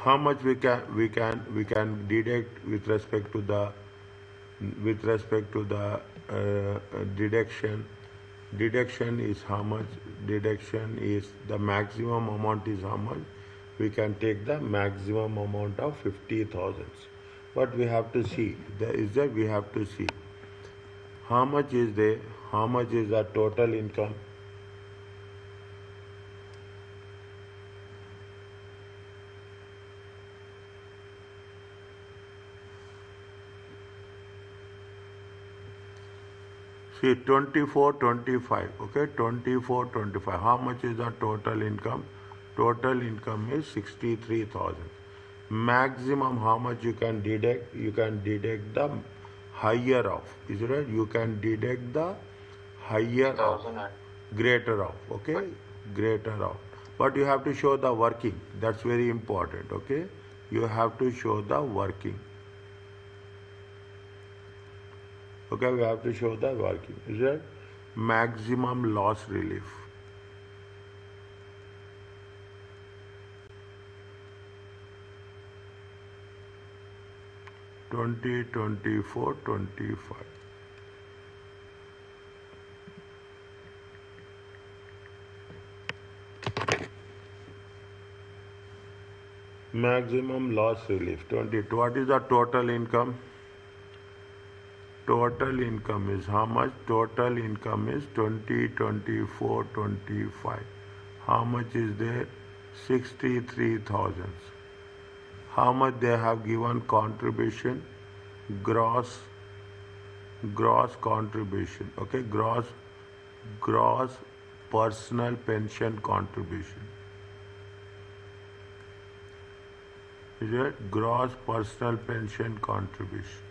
How much we can deduct with respect to the deduction. Deduction is how much? Deduction is the maximum amount is how much? We can take the maximum amount of 50,000. But we have to see. There is that we have to see how much is there, how much is the total income. See 24, 25. Okay, 24, 25. How much is the total income? Total income is 63,000. Maximum how much you can deduct? You can deduct the higher of. Is it right? You can deduct the higher of, 1000 and greater of. Okay, greater of. But you have to show the working. That's very important. Okay, you have to show the working. Okay, we have to show the working. Is it maximum loss relief? Twenty 24 25. Maximum loss relief 20. What is the total income? Total income is how much? Total income is 20 24 25. How much is there? 63,000. How much they have given contribution? Gross contribution. Okay, gross personal pension contribution. Is it gross personal pension contribution?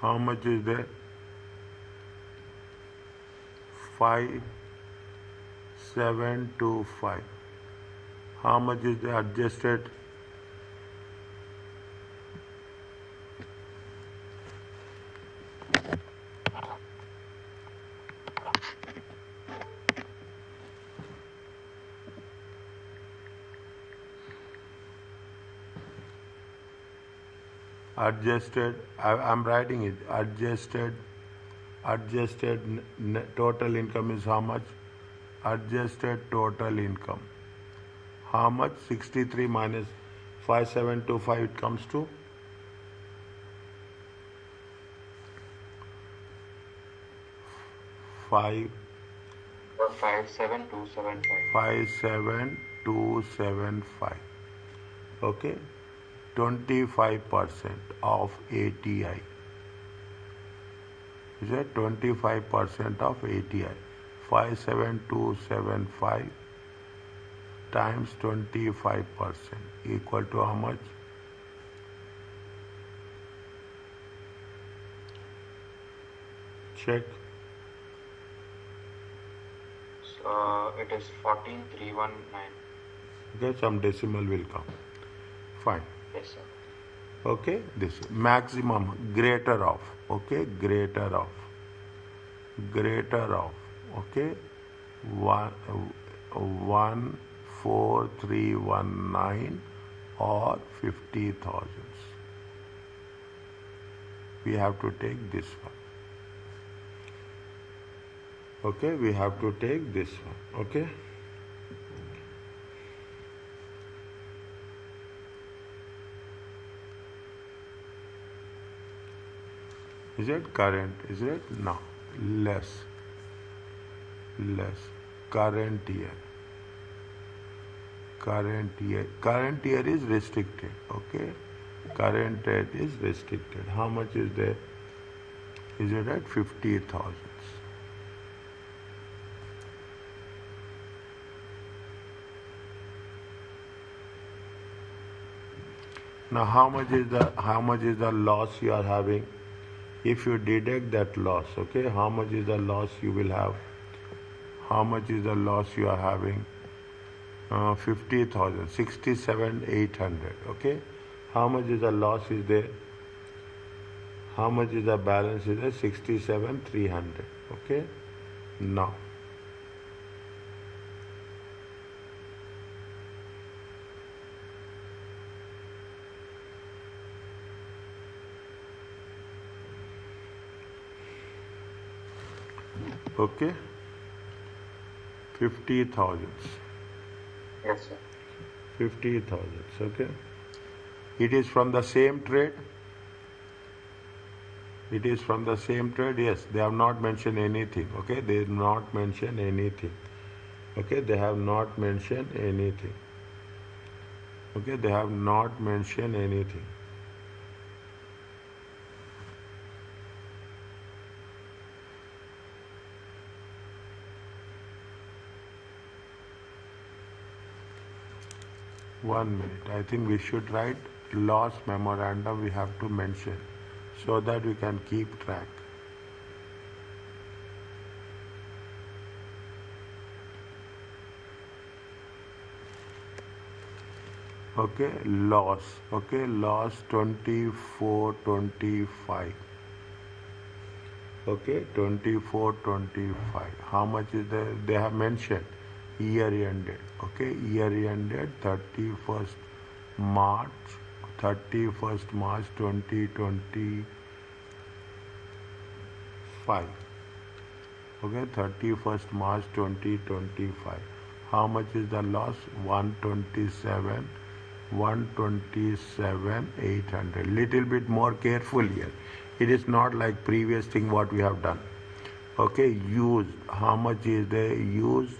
How much is there? 5725. How much is the adjusted? I'm writing it. Total income is how much? Adjusted total income. How much? 63 minus 5725, it comes to 5 57275. 57275. Okay, 25% of ATI. Is that 25% of ATI? 57275 times 25% equal to how much? Check. It is 14319. Okay, some decimal will come. Fine. Yes, sir. Okay, this maximum greater of. Okay, greater of. Okay, 14319 or 50,000. We have to take this one. Okay, we have to take this one. Okay. Is it current? Is it? No. Less. Current year. Current year is restricted. Okay. Current rate is restricted. How much is there? Is it right? 50,000. Now how much is the loss you are having? If you deduct that loss, okay, how much is the loss you will have? How much is the loss you are having? 50,000, 67,800. Okay, how much is the loss is there? How much is the balance is there? 67,300. Okay, now okay, 50,000. Yes, sir. 50,000. Okay, it is from the same trade. It is from the same trade. Yes, they have not mentioned anything. Okay, they did not mention anything. Okay, they have not mentioned anything. Okay, they have not mentioned anything. One minute. I think we should write loss memorandum. We have to mention so that we can keep track. Okay, loss. Okay, loss 2425. Okay, 2425. How much is there? They have mentioned year ended. Okay, year ended 31st March, 31st March 2025. Okay, 31st March 2025. How much is the loss? 127, 800. Little bit more careful here. It is not like previous thing what we have done. Okay, used. How much is there? Used.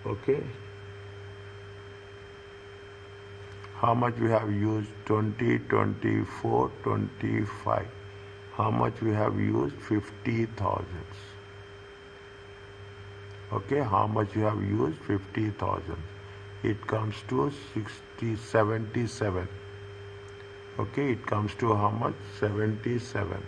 Okay. How much we have used? 20, 24, 25. How much we have used? 50,000. Okay, how much you have used? 50,000. It comes to 77. Okay, it comes to how much? 77.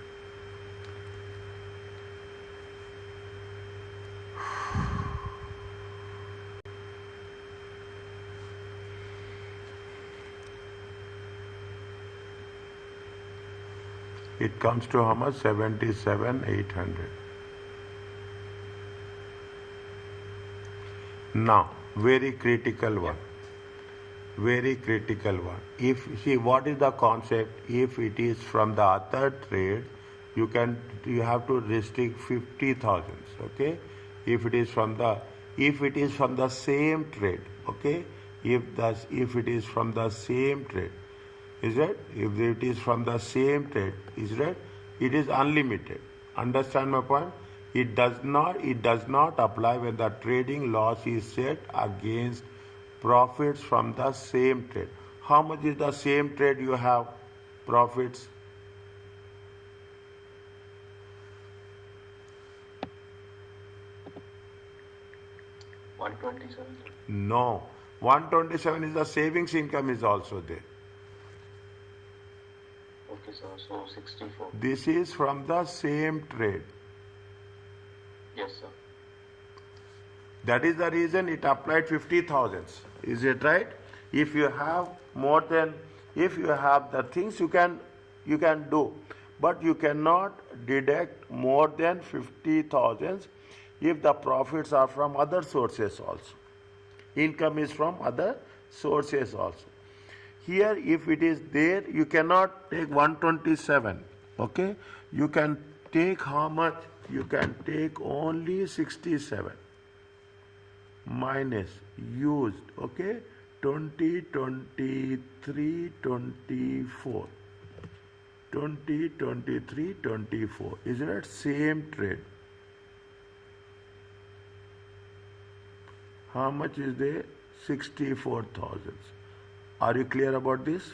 It comes to how much? 77,800. Now, very critical one. Very critical one. If see what is the concept? If it is from the other trade, you have to restrict 50,000. Okay, if it is from the same trade. Okay, if it is from the same trade, is it? If it is from the same trade, is it? It is unlimited. Understand my point? It does not apply when the trading loss is set against profits from the same trade. How much is the same trade you have profits? 127. No. 127 is the savings income is also there. Okay, sir. So 64. This is from the same trade. Yes, sir. That is the reason it applied 50,000. Is it right? If you have more than, if you have the things you can do, but you cannot deduct more than 50,000 if the profits are from other sources also. Income is from other sources also. Here, if it is there, you cannot take 127. Okay, you can take how much? You can take only 67 minus used. Okay, 20, 23, 24. 20, 23, 24. Is that same trade? How much is there? 64,000. Are you clear about this?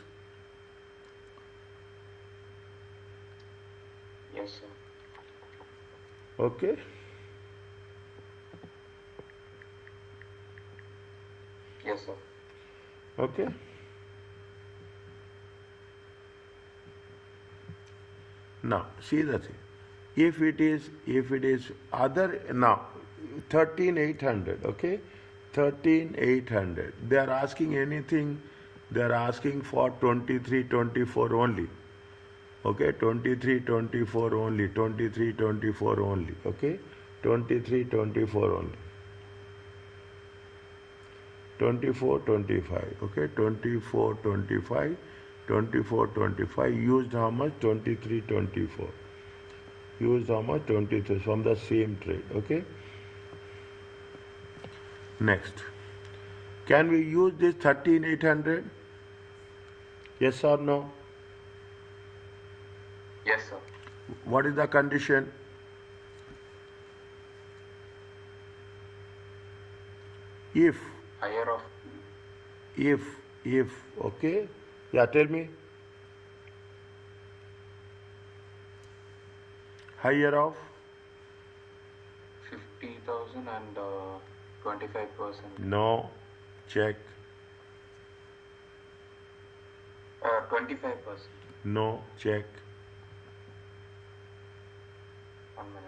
Okay? Yes, sir. Okay? Now, see the thing. If it is other now, 13,800, okay? 13,800. They are asking anything, they are asking for 23, 24 only. Okay, 23, 24 only, 23, 24 only, okay? 23, 24 only. 24, 25, okay? 24, 25, 24, 25. Used how much? 23, 24. Used how much? 23 from the same trade, okay? Next. Can we use this 13,800? Yes or no? Yes, sir. What is the condition? If, Higher of if, if, okay? Yeah, tell me. Higher of 50,000 and 25%. no, check, 25%. no, check. 1 minute.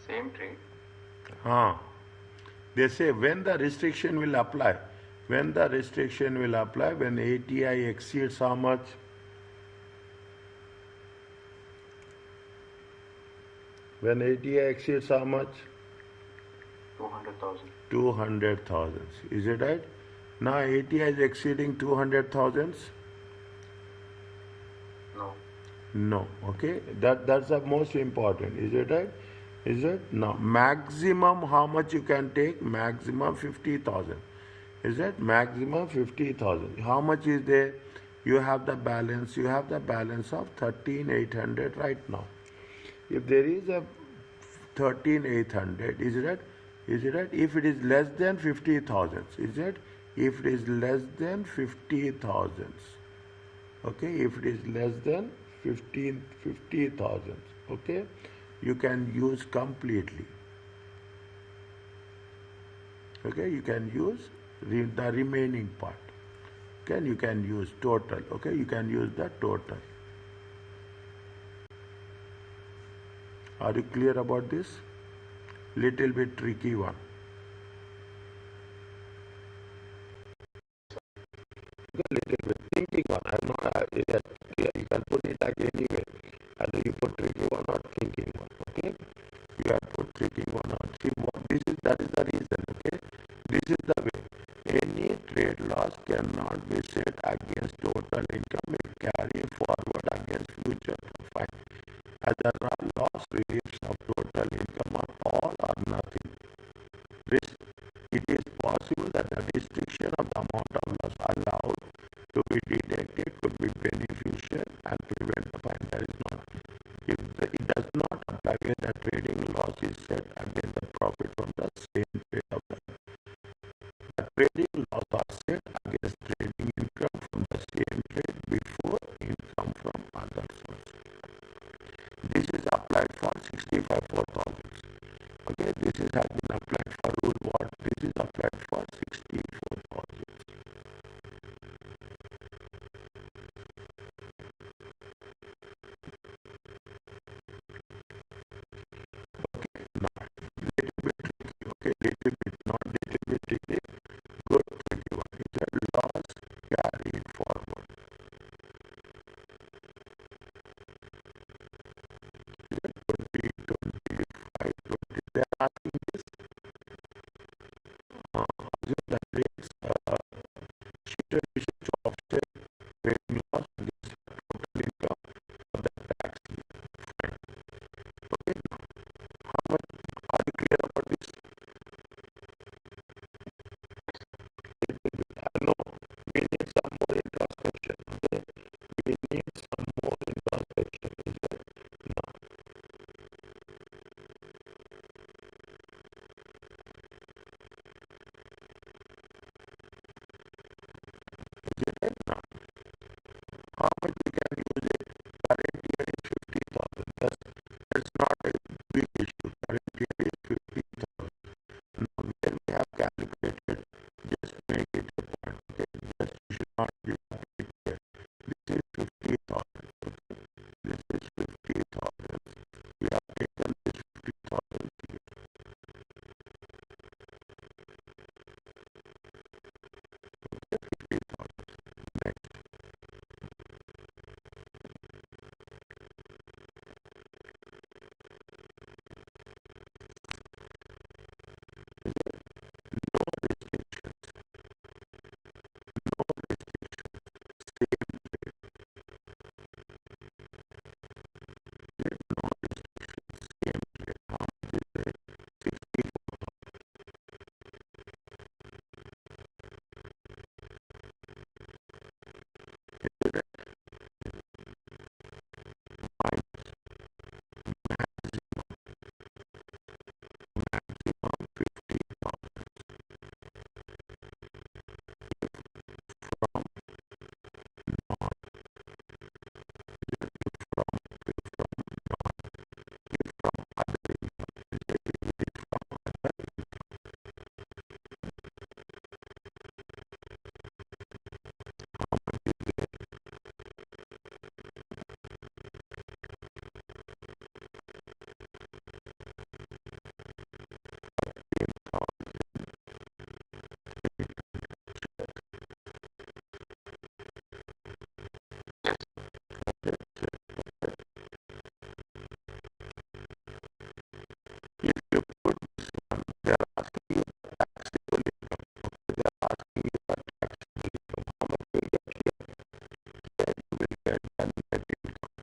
Same trade. Huh. They say when the restriction will apply. When the restriction will apply, when ATI exceeds how much? When ATI exceeds how much? 200,000. 200,000. Is it right? Now ATI is exceeding 200,000? No. No. Okay. That's the most important. Is it right? Is it? Now maximum how much you can take? Maximum 50,000. Is it? Maximum 50,000. How much is there? You have the balance. You have the balance of 13,800 right now. If there is a 13,800, is it right? Is it right? If it is less than 50,000, is it? If it is less than 50,000, okay, if it is less than 50,000, okay, you can use completely, okay, you can use the remaining part, okay, you can use total, okay, you can use the total. Are you clear about this? Little bit tricky one. Little bit thinking one. I'm not. Yeah, yeah, you can put it like anyway. Either you put tricky one or thinking one. Okay. You can put thinking one or see what this is. That is the reason. Okay. This is the way. Any trade loss cannot be set against total income if carry forward against future profit. As a loss reliefs of total income are all or nothing. Risk. It is possible that the restriction of the amount of loss allowed to be detected could be beneficial and prevent the fine. That is not. If it does not apply when the trading loss is set against the profit from the same trade of the trading loss are set against trading income from the same trade before income from other sources. This is applied for 65 4,000. Okay, this is has been applied for rule what? This is applied for 64,000. Okay, now little bit tricky. Okay, little bit not little bit tricky. Good tricky one. It's a loss carried forward. Now, where we have calculated, just make it a point. Okay, just you should not give up it here. This is 50,000. Okay, this is 50,000. We have taken this 50,000 here. Okay, 50,000. Next, no restriction, no restriction. Same rate, no restriction, same rate. How much is it? 64,000. Minus maximum 50,000. From not, from, from not, from other income. It is from other income. If you put this one, they are asking you taxable income. Okay, they are asking you for taxable income. How much you get here? Here you will get the net income.